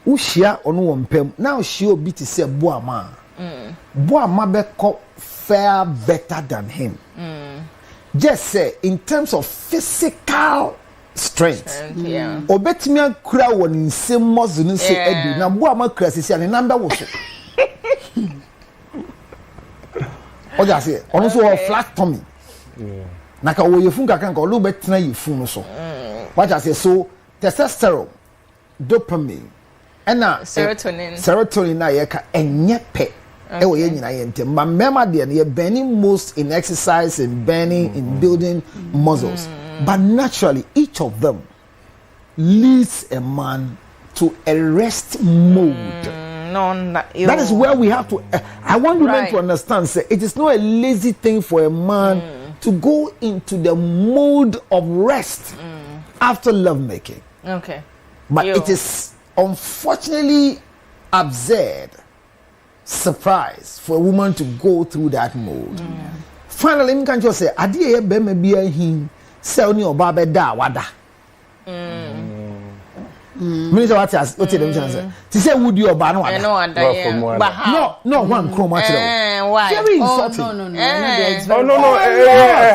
Ushia or no one pem. Now she will be to say boama. Boama be called fare better than him. Just say in terms of physical strength. Yeah. Obetimi akura won nsem muscle no say edu na bo amakura sisi ani number wo so. O ja say ono so o flat tummy. Na ka wo yefun kakan ka o lo betena yefun no so. What I say so testosterone, dopamine, and serotonin na ye ka enye pe. E wo ye nyina ye ntem. Ma mema de ye burning most in exercise and burning in building muscles. But naturally, each of them leads a man to a rest mode. That is where we have to. I want women to understand. Say, it is not a lazy thing for a man to go into the mode of rest after lovemaking. Okay. But it is unfortunately absurd, surprise for a woman to go through that mode. Finally, you can just say, "I did be him." Sell ni oba be da wada. Minister what has what them say? To say would you oba no wada? No, one chroma tell. Why? Very insulting. No. It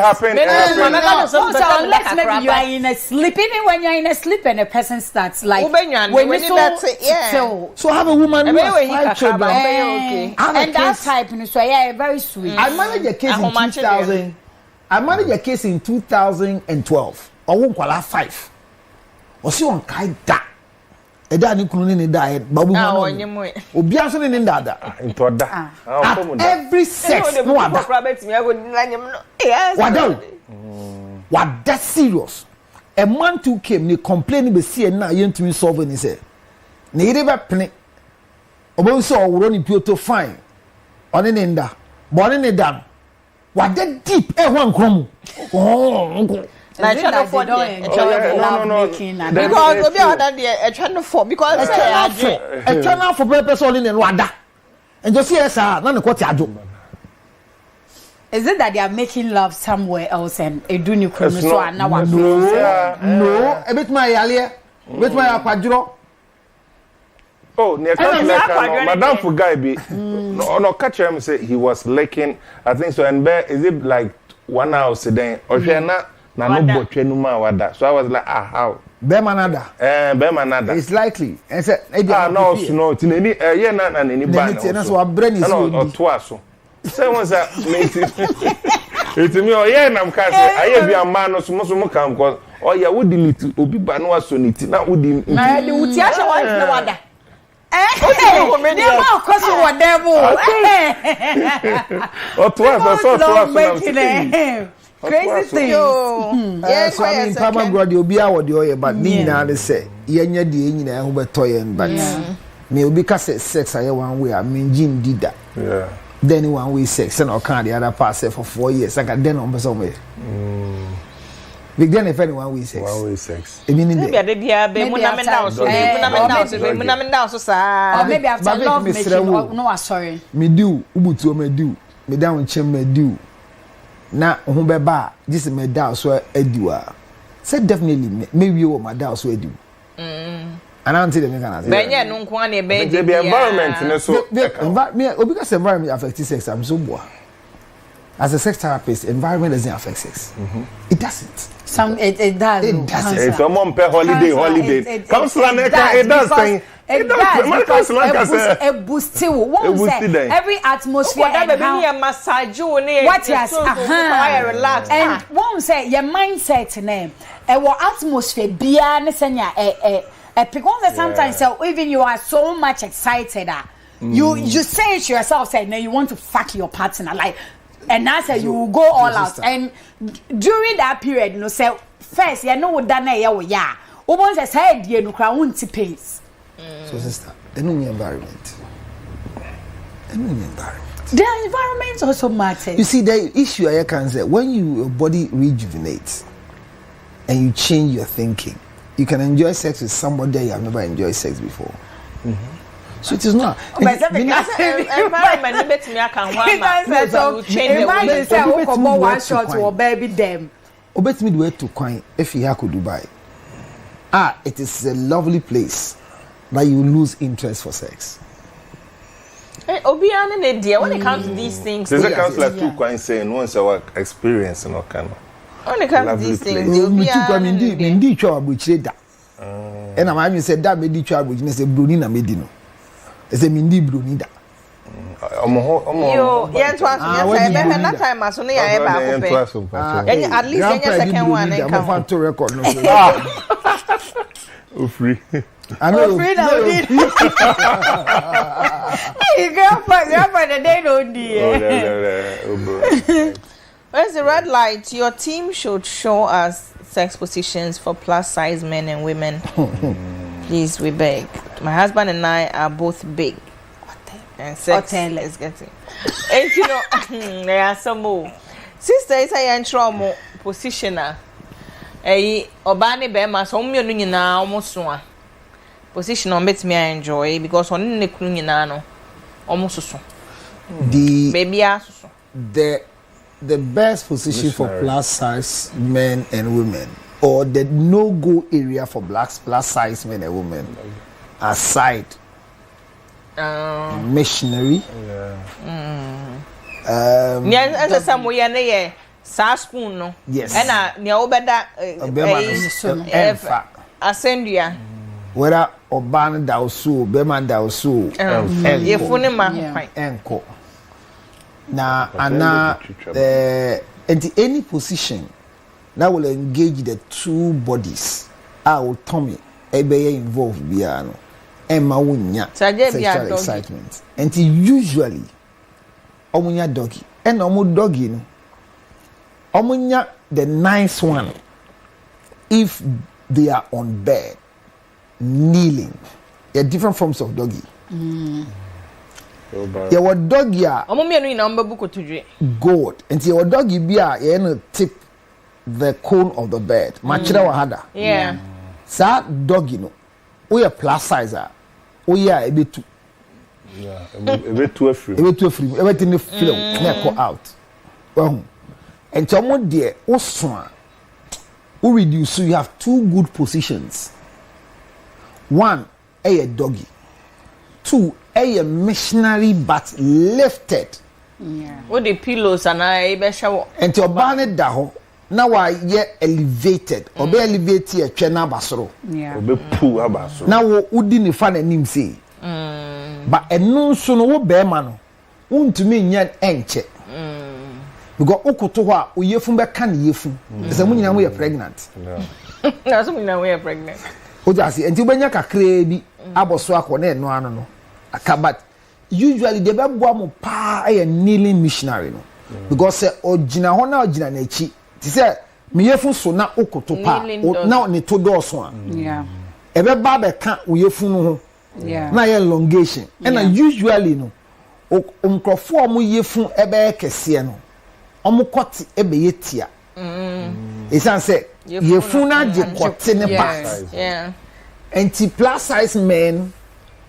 happened. Unless maybe you are in a sleep, even when you are in a sleep and a person starts like when you so have a woman who has 5 children. And that type, so yeah, very sweet. I managed a case in 2000. I managed a case in 2012. I won't call 5. Or see on kai da. E da ni kunu ni da babu mo. Obi aso ni da. Into da. Every sex no ada. Wada serious. A man too came ni complain be see na yentumi solve ni say. Ni ire be pene. Obo so owuro ni pioto fine. Oni ni nda. Bo ni ni da. What that deep one crumb. Like channel 4 no. Because we are that a channel 4 because a channel for purpose only in Wada. And just yes, sir, none of what I do. Is it that they are making love somewhere else and a do you so now? No, a bit my alia, with my aquadro. Oh, near Madame for guy be no catch him say he was licking. I think so. And bear is it like 1 hour today or na no botwenuma wada. So I was like, how? Bemanada. Bemanada. It's likely. And said, no, it's in any na any ban. So our brain is or twice. So was that it's me or yeah, I'm casting. I be a man or some come because oh yeah, would delete obi banwa so niti na would him. Na the utiasha wa no wada. Never cause you were devil. Or twice or so crazy thing. Yeah, so I mean, Pama Grody will be our dear, but Nina, they say, Yenya, the Indian who were toying, but me will be cast sex. I one way. I mean, Jim did that. Yeah. Then one way sex, and I'll count the other pass for 4 years. I got then on somewhere. Big then, if anyone we sex. One way sex. I mean, maybe I did, yeah, maybe after love making. No, sorry. Me do, Ubutu, me do, me down chem, me do. Na Humbeba, this is my dad, so Edua. Said definitely, maybe you were my dad, so Edu. And And until the mechanics. Benye no nkwa na be the environment ne so because environment affects sex, I'm so bored. As a sex therapist, environment doesn't affect sex. It doesn't. It does. It doesn't. If someone pay holiday. Counselor it does thing. It does because it boosts every atmosphere. And massage you what yes, relax. And one say your mindset name. What atmosphere bia ne senya because sometimes so even you are so much excited you say it to yourself say no you want to fuck your partner like and now say you will go all out and during that period you know say first you know what that na ya o bon say die no kra won ti pace. So sister, environment. The environment also matters. You see, the issue I can say when your body rejuvenates and you change your thinking, you can enjoy sex with somebody that you have never enjoyed sex before. So it is not. Environment bet me I can one change imagine say o come one shot or baby them. Obet me the way to coin if you could Dubai. It is a lovely place. But you lose interest for sex. Obiane ne dear when it comes to these things. There's a counselor too quite saying once our experience no kind of. When it comes to these things, indeed try abuchire da. And I said that made try abuchire say bruni na medi no. E say mindi bruni da. Yo, yes was that time as only I ever pay. At least any second one and come to record no. Free. I know. Hey, girlfriend, they don't Where's the red light? Your team should show us sex positions for plus size men and women. Please, we beg. My husband and I are both big. And sex is getting. And you know, there are some more. Sister is a intro positioner. Obani Bema, so me na almost one. Position on bet me I enjoy because on the Kunino almost so. The baby the best position for plus size men and women, or the no-go area for plus size men and women, aside missionary. As a some way spoon no. Yes. And near obeda ascendia. Whether Oban Dausu, Beman Dausu, Enko. Now, and any position that will engage the two bodies, our Tommy, Ebe involved Biano, Emma Wunya, sexual excitement. And usually, Omunya doggy, and Omu doggy, Omunya the nice one, if they are on bed. Kneeling. There are different forms of doggy. There were doggy gold. And there were doggy beer, you tip the cone of the bed. Machira wahada. Yeah. Sa doggy no. We are plus size. We are a bit too. Yeah, a bit too free. A bit too free. Everything flow. Never out. Well, and someone there, also, who reduce. So you have two good positions. One, a doggy. Two, a missionary but lifted. Yeah. What the pillows and I be show. And to ban daho. Now I elevated. Or be elevated a chena basro. Yeah. Or be poor basro. Now udi ni fan nim say. But enu so no wo be ma no. Untumi nya enche. Because okoto ho a oyefun be ka ne yefun. Ese mu nyina mo ye pregnant. Yeah. Na so nyina we pregnant. Ojasi enti ubenya kakra bi aboso akọ na eno ano no. Akabat usually they be boa mo pa a kneeling missionary no. Because ogina ho na ogina na echi. Ti say me yefun so na okoto pa na ne to do so a. Yeah. Ebe ba be ka oyefun no ho. Yeah. Na elongation. And usually no nkrofo mo yefun ebe kese no. Omo kwoti ebe yetia. Isan say yefun na je kwoti ne pa. Yeah. And plus size men,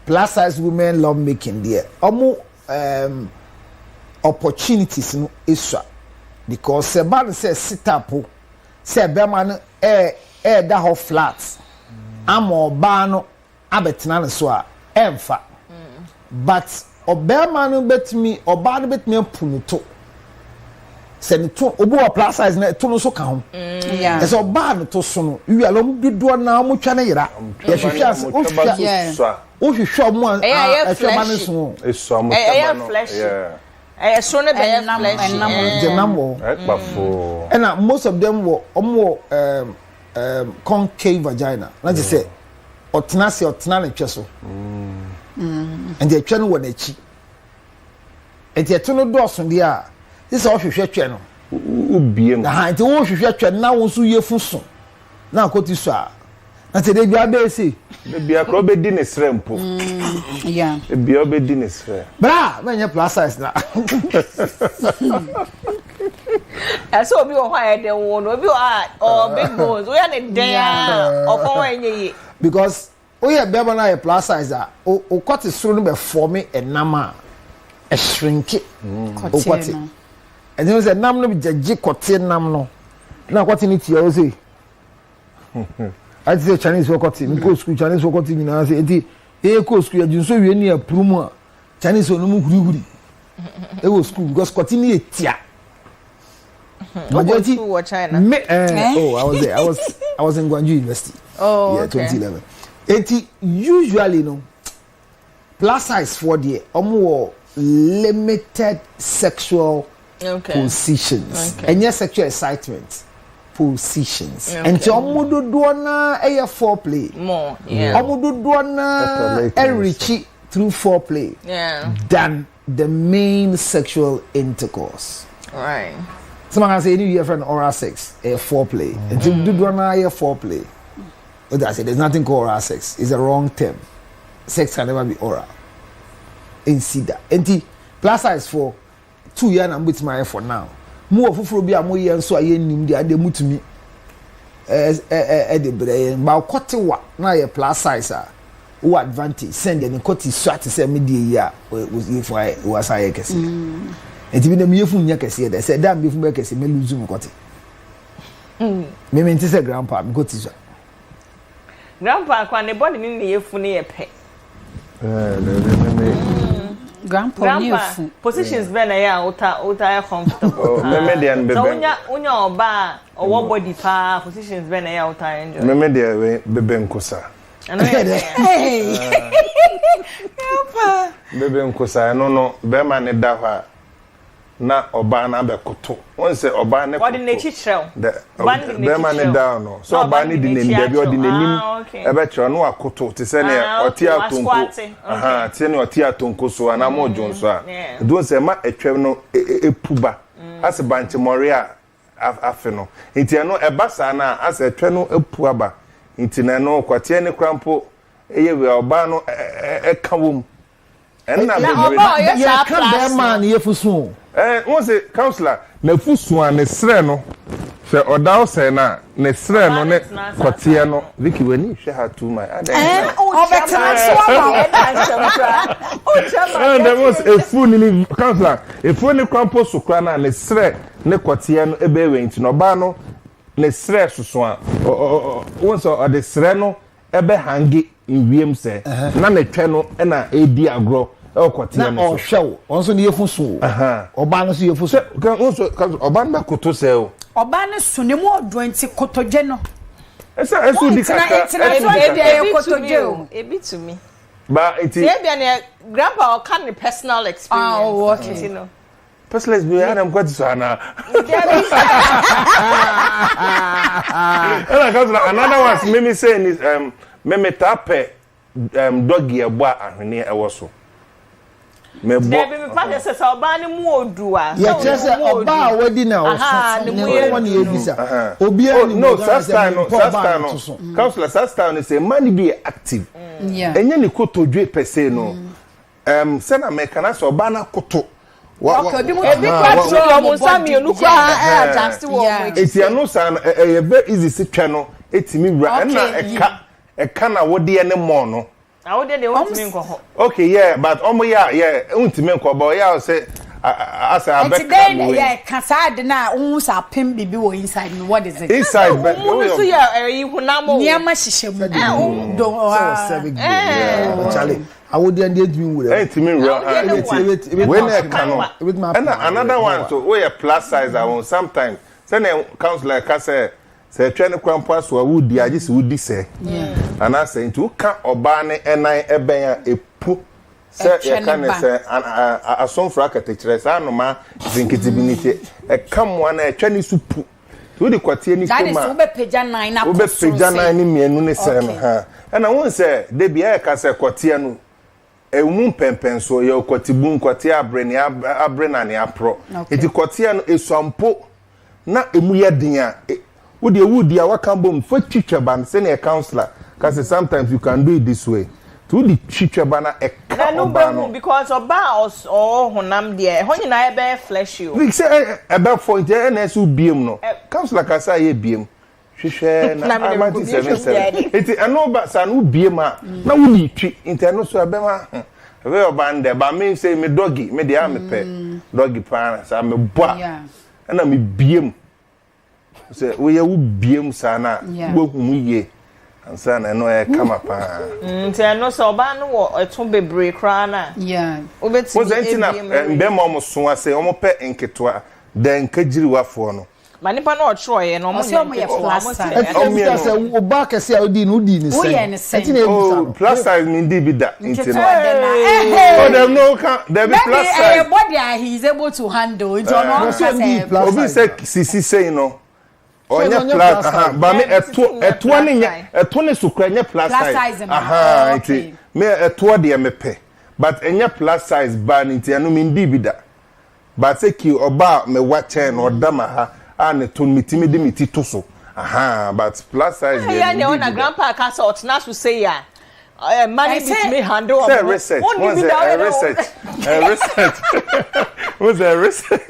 plus size women love making there. Omo opportunities no iswa. Because se man say sit up se be man da ho flat. Amo ba no abetena ne so a emfa but obema no betimi oba no betimi apunuto se ne to obo wa plus size na to no so ka ho yeah so oba no to so no wi alom dodo na mo twa ne yira ya hwehwe ase o hwehwe mo a hwehwe no so eso mo flesh so ne be flesh jenamo ekpafo and most of them were concave vagina na je say otena ne tweso and the twa no wo na chi enti eto no dɔɔso de a this all hwehwɛ twa no ubie no ha enti wo hwehwɛ twa na wo so yefu so na akoti so a na te de bia be se bia kro be di ne srempo yeah bia be di ne sre bra menye plus size na so obi o hwa de wo no obi o big bones we are ne den o kon enye because we are beba na plus size a o kwati soro no be form enama a shrink it o kwati and then say nam no be jaggi kote nam no na kwati ni tie o say I say Chinese kwati ni go school Chinese kwati ni na say enti e go school ya so wie ni aprumu a Chinese no mu huri e go school because kwati ni etia majority to China oh I was there I was in Gwangju University yeah 2011 enti usually no plus size for there omo limited sexual positions and yes sexual excitement positions and omo dodo na foreplay more omo dodo na enrich through foreplay than the main sexual intercourse right. Someone can say any year for an oral sex foreplay and dodo na foreplay. I say there's nothing called oral sex. It's a wrong term. Sex can never be oral. In Sida. Enti plus size for 2 years and with my for now. More for be a more year so I nim the ade mutumi. The brain. But kote wa na ye plus size who advantage send any kote swat say media year was if I was I kesi. Enti bi na me yefu nya kesi dey say damn yefu be kesi me lose mu kote. Me mente say grandpa me kote so. Grandpa kwa ne body ni yefu ne ye pe. Grandpa ni yefu. Positions be na ya uta comfortable. Me dey an bebe. So unya oba owo body pa positions be na ya uta enjoy. Me dey bebe nkosa. Hey. Grandpa. Bebe nkosa no be ma ne da hwa na oba na be koto won say oba ne koto ne chichrew be ma ne down no so oba ne di ne bi odi ne nim e be kire no akoto te se ne oti atonko aha te ne oti atonko so ana mo jonso a do say ma etwem no epuba as banche moria afe no nti no e basa na as etwe no epu aba nti na no kwate ne krampo eye we oba no e ka wom enna be ya ka be man yefusu wọ́n say counselor na fusu a ne srɛ no hwɛ ɔda ɔsɛ na ne srɛ no ne kɔteɛ no Vicky wani hwɛ ha too much ɔbɛtena so ama and there was efu ni counselor efu ni krampo so kra na ne srɛ ne kɔteɛ no ebe we nti no ba no ne srɛ soso a wọ́n sɛ ɔde srɛ no ebe hangi nwiem sɛ na ne twɛ no na edi agro okotia no so hwew onso ne yefusu oba no so yefusu kan onso oba na koto se o oba ne so ne mo odo nti kotoje no esa di kaka ebi to me ba iti e bia ne grandpa o kan ne personal experience okay you know personal experience am kwati so ana another one meme say is meme tape doggy ebo ahwene e wo so me bo be me pa se so oba ne mu odu a ye chese oba wadi na o so ne won ye bisa obi ani no sasta no counselor sasta no say man be active enye ni kotodwe pese no se na me kana so oba na koto ebi kwa tro mo sami enu kwa adjust wo mo eti anu san e be easy si twa no etimi wura na eka na wode ne mo no I would they want me go. Okay, yeah, but yeah, untime nko but yeah say as I bet. Today, yeah, casad na unsa pim bibi wo inside. What is it? Inside, but so yeah, you hunamo. Niama shishemu. Charlie, I would then get you with it. When I can, another one, so we a plus size. I want sometimes. Then it comes like I say trying to compass or would the just would say. And I say to can obane and I a put. Sir, you can say a song for architecture. I know ma think it's divinity. A come one a Chinese soup. To the Quatiani. That is Ube Pejana. Ube Pejana in me and Nunisa. And I won't say, they be a casa Quatiano. A woman pen so your Quatibun Quatia Brenania pro. It is Quatiano is some po. Not a muya dinya. Would you would the Awakam boom for teacher band, send a counselor? Because sometimes you can do it this way. To the teacher banner a no because of bows or honam dear. When you I bear flesh you. We say about for NS who beam no. Counselor Casa beam. She share na 97. It is no but san who beam na we treat internal so abema. We band there but me say me doggy me the am me doggy pan so me boa. And I me beam. Say we ya beam sana wo hu ye. Ansa na no e kama pa. Nti no so ba no wo eto bebre kra na. Yeah. Obeti e na mbe mo so ase o mo pe enketoa den kagiri wafo no. Manipa na otroye no mo ye plus size. O mi say wo ba kese a odi no odi ni say. Oh, plus size mean di bi da. Nti no. Oh, dem no can there be plus size. Body he is able to handle. It no say. Obi say sisi say no. Onye plus ba me eto ne nye eto ne sukra nye plus size iti me eto de me pe but enye plus size ba nti anu me ndi bida but say ki oba me wa chen odama ha an to mitimi de miti to so but plus size yeah ne ona grandpa ka so otna so say ya money bit me handle say research was a research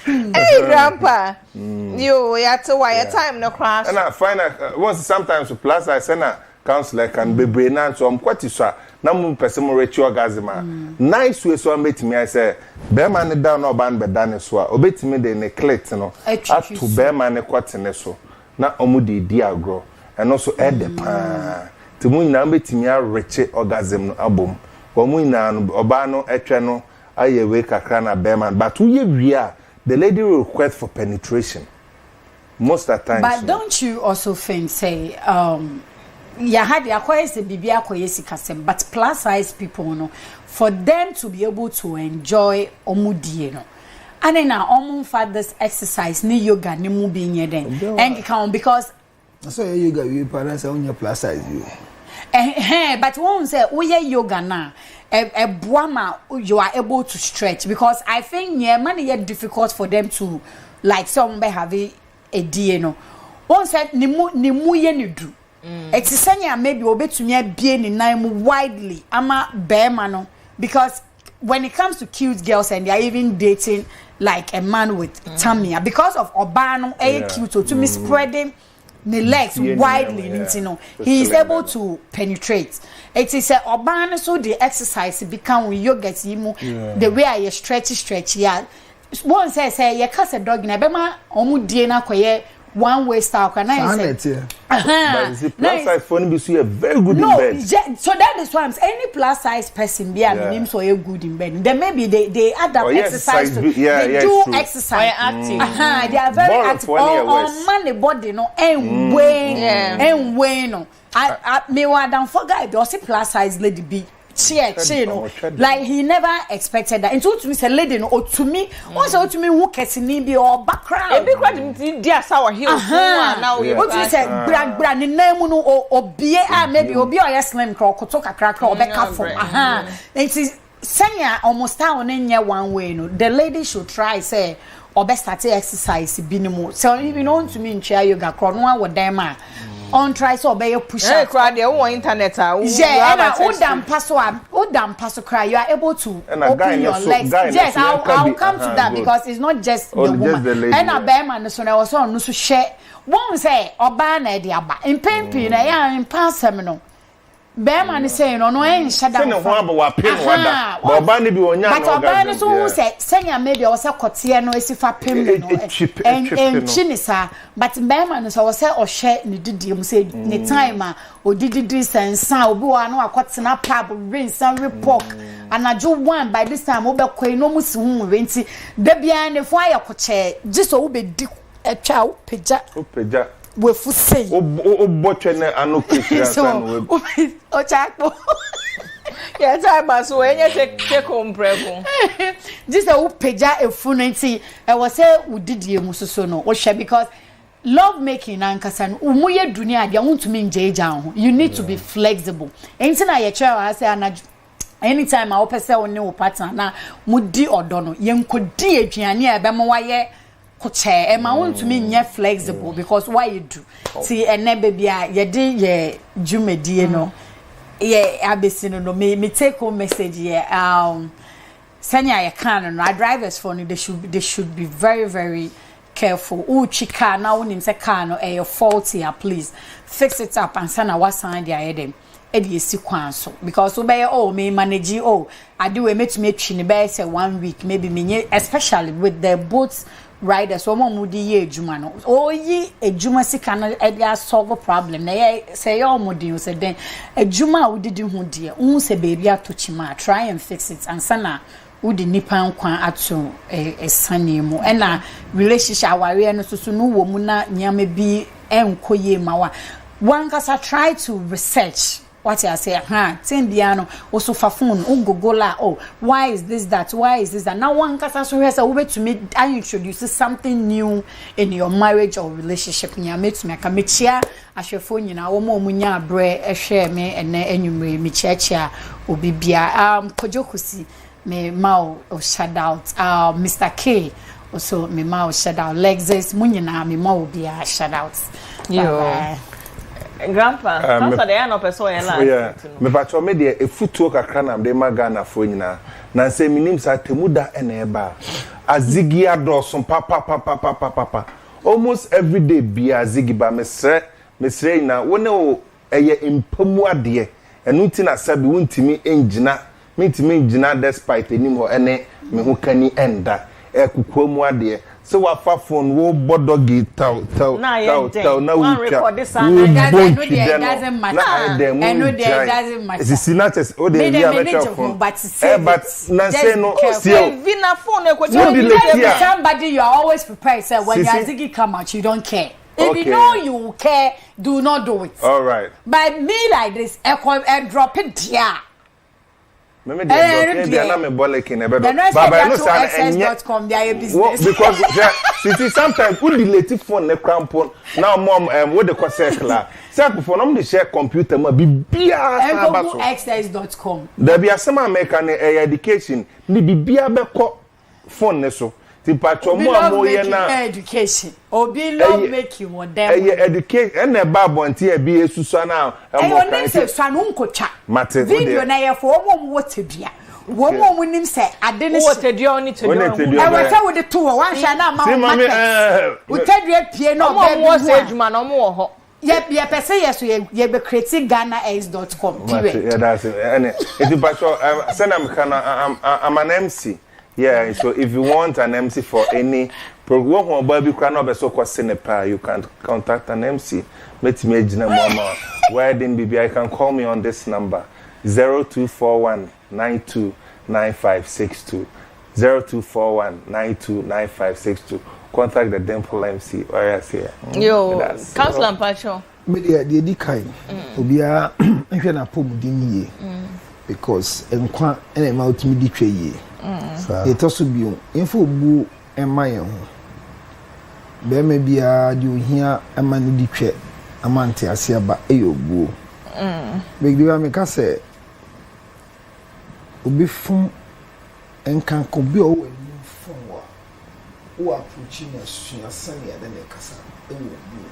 hey grandpa you to why your time no crash and I find once sometimes plus I send a counselor can be brain and so I'm quite sure na mu person mo rechi orgasm nice way so make me I say be man down no ban be dan so obetimi de neglect no to be man kwatene so na omudi di agro and also add the pa to mu na betimi a rechi orgasm no abom wo mu na oba no etwe no aye we kakra na be man but we wi the lady will request for penetration most of the time. But don't you also think, say, yeah, had the acquires the BB acquires kasem, but plus size people, no, for them to be able to enjoy omudi, no, and then our own father's exercise, ni yoga, ni moving ye then, and count because. So yoga, you parents on your plus size you. But one say, oh yeah, yoga now. A boama, you are able to stretch because I think yeah, money yet difficult for them to like some have a DNA. One said nimu ye ni do. Exisanya maybe obe to me be ni name widely ama bear because when it comes to cute girls and they are even dating like a man with tummy because of obano cute to me spreading the legs widely, you know, he is able to penetrate. It is a obana so the exercise become when you get him the way I stretch yeah. One says you cast a dog in a bema omu diena koye one way style can I say but the plus size phone be so very good in bed. So that is why I'm saying any plus size person be name so good in bed. Then maybe they add up exercise to, they do exercise active. They are very active on money body no and way no. I me wa dan forget do plus size lady be cheer no like he never expected that. And to me say lady no or to me also to me who kesini be or background e be kwad dia saw heels now we what you say bra ni name no obie maybe obi o yes slim kro koto kakra kra obeka for it is senya almost town in one way no the lady should try say or best start exercise binimu so even on to me in chair yoga kro no wa dem on try so obey push up crowd there on internet yeah and odam paso cry you are able to open your legs yes I'll come to that because it's not just the woman and a bear man so na so no so share one say oba na e aba in pempi na ya in pass no Bearman is saying, no, ain't shut down. Send a one about pin one. Bobani be on But Obani so say, Senya maybe I was a cotiano, as if I pin and chinisa. But Bearman is our say or share ni did say, ni timer, or did this and sound, who are no, I caught some pub, ring some report. And I do one by this time, over queen almost soon, Vinci, the behind the fire coche, just obey a child, Peja. We fu say o botche na anu Christian san we o chakpo ya time so enye take home prego this a upeja efu nti e was say udidie mu soso no o hwe because love making ankasa no umuye dunia dia wontumi njeja ho you need to be flexible enti na ye try I say anaju anytime I opese one wo partner na mudi odo no yenkodi aduane e be mo waye koche e ma want me nye flexible because why you do see ene baby ye di ye jumedie no ye abesi no me take home message ye senya ye can no our drivers for no they should be very very careful chika na wonim se car no e faulty please fix it up and sana wasan dia dem e dey si kwan so because we be me manage I do we make twi be say 1 week maybe me especially with the boats riders so mo di ye adwuma no oyi adwuma sika no e dey solve problem na ye say your modi say then adwuma a wodidi hu de se baby atochima try and fix it and sana wodi nipa nkwan ato esane mu e na relationship aware no so no wo mu na nyama bi enkoye mawa one kasa try to research what I say, Timbiano, also for phone, Gogola, why is this that? Why is this that? Now one cast has a way to meet and introduce something new in your marriage or relationship. You make me a commichia, as your phone, you know, munya bre, a share me, and anyway, me checha, Obibia, Kojokusi, me mau or shout out, Mr. K, also me mau shout out, Lexus, Munina, me mau be a shout out. Grandpa, Grandpa, they are not person yeah, me patrol me there a footwork kakra na de magana fo nyina na se minim sa temuda ene ba azigi adoson papa almost every day be azigi ba mesre na wone o eye impamu ade enu ti na sabi wontimi engina mentimi engina despite enim ho ene me ho kani enda kukuamu ade so what fa phone wo bodogi tau na we record this and doesn't matter and no there doesn't matter it's not as o dey hear phone but na say no see vina phone somebody you are always prepared say when Yazigi come out you don't care if you know you care do not do it all right but me like this I drop it there me dey na me bolekin ebe baba no say access.com their business because see sometimes we delete phone ne crampon now mom we dey call circular circle phone am dey share computer ma bibia abaso access.com there be asema American education ni bibia be ko phone ne so ti patro mo amoye na education obi love make you want them education and na babonti e bi esusu na mo kan se sanu nkotwa video na ye fo mo wotebia wo mo nim se ade ne wotedua oni tedua e wata wo de to wo wan hwa na ma wotedua pie no ba mo se adwuma no mo wo ho ye pese yes ye be create ghanax.com yeah that's it and it patro send am kana I'm an MC. Yeah, so if you want an MC for any program or baby can be so Senepa, you can contact an MC. Met me mama. Wedding baby, I can call me on this number 0241 929562. 0241 929562. Contact the Dimple MC. Or I say, yo, Councilor Pacho. Media the kind. Obia, if na pom din ye. Because enkwa ene ma otimi di twa ye. It also be info bu emaye ho. Be me bia di ohia ema no di twa amante ase aba eyobuo. Be di wa me ka se obi fun enkan ko bi o wani fun wa. Wo approach na sua sane ade na kasa eyobuo.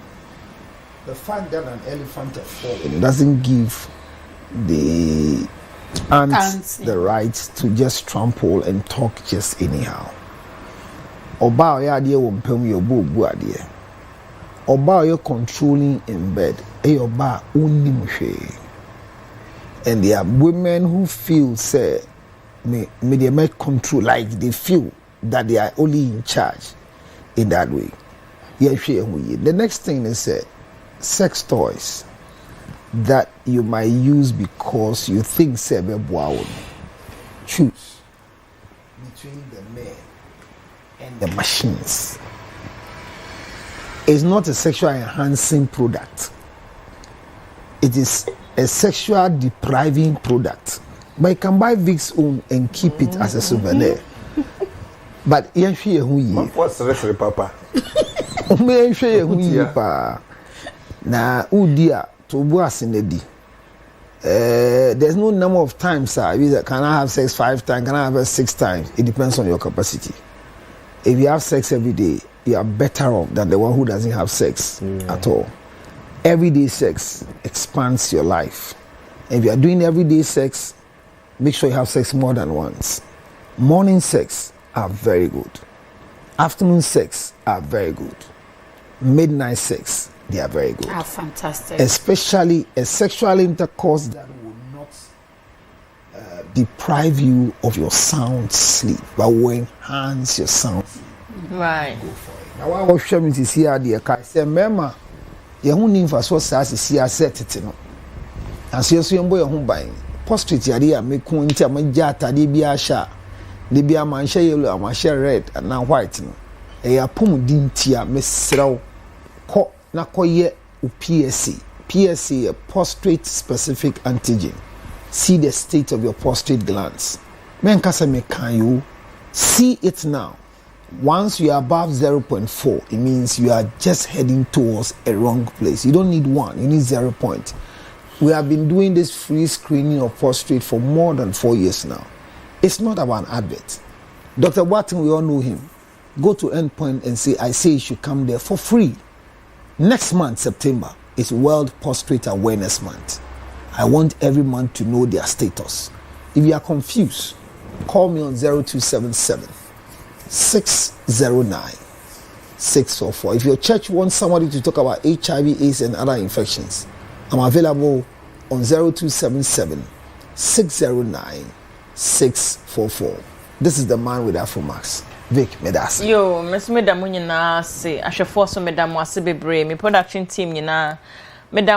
The fact that an elephant has fallen doesn't give the ants the right to just trample and talk just anyhow. Oba ya ade wo mpam ye obu ade. Oba you controlling in bed. Oba unim hwe. And there are women who feel, say, they may control, like they feel that they are only in charge in that way. The next thing is sex toys that you might use because you think say wow. Choose between the men and the machines. It's not a sexual enhancing product. It is a sexual depriving product. But you can buy Vic's own and keep it as a souvenir. But you hear who you what's the papa? You hear who you pa. Na udia to boas in the D. There's no number of times, sir. Can I have sex 5 times? Can I have sex 6 times? It depends on your capacity. If you have sex every day, you are better off than the one who doesn't have sex at all. Everyday sex expands your life. If you are doing everyday sex, make sure you have sex more than once. Morning sex are very good. Afternoon sex are very good. Midnight sex, they are very good. Ah, fantastic. Especially a sexual intercourse that will not deprive you of your sound sleep, but will enhance your sound sleep. Right. Go for it. Now, what show me to see how the car say, "Mema, you who need for so says see a set it no." And so you boy who buying prostrate yari make kunti amajata de bi asha, de bi amanhye yellow, amanhye red, and now white no. E apum dintia mesraw ko na koye PSA. PSA, a prostate specific antigen. See the state of your prostate glands. Men kasa me can you see it now. Once you are above 0.4, it means you are just heading towards a wrong place. You don't need 1, you need 0. We have been doing this free screening of prostate for more than 4 years now. It's not about an advert. Dr. Watson, we all know him. Go to Endpoint and say, I say you should come there for free. Next month, September, is World Prostate Awareness Month. I want every month to know their status. If you are confused, call me on 0277 609 644. If your church wants somebody to talk about HIV, AIDS, and other infections, I'm available on 0277 609 644. This is the man with Afro Max. Vic Medas. Yo, Miss Madam Munina say, I shall force Madam Wasi Bebre, my production team, Madam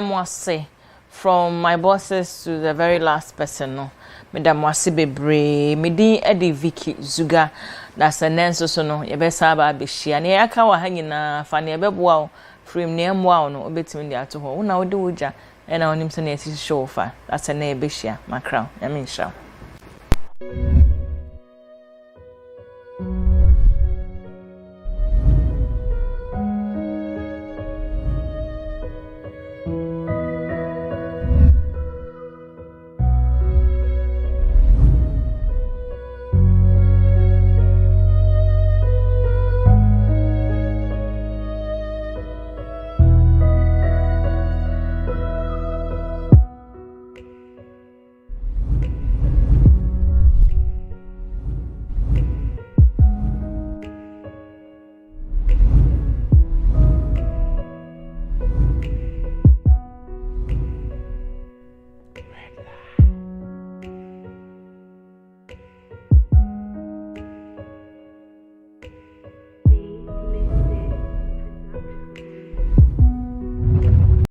Wasi, from my bosses to the very last person, no. Madam Wasi Bebre, Medi Eddie Vicky Zuga, that's a nance so no, your best Saba Bishi, and I can't hang na Fanny Bebwao, from near Wow, no, bit in the at home. Now do ja, and our name's a native chauffeur, that's a neighbor, my crown, I mean, shall.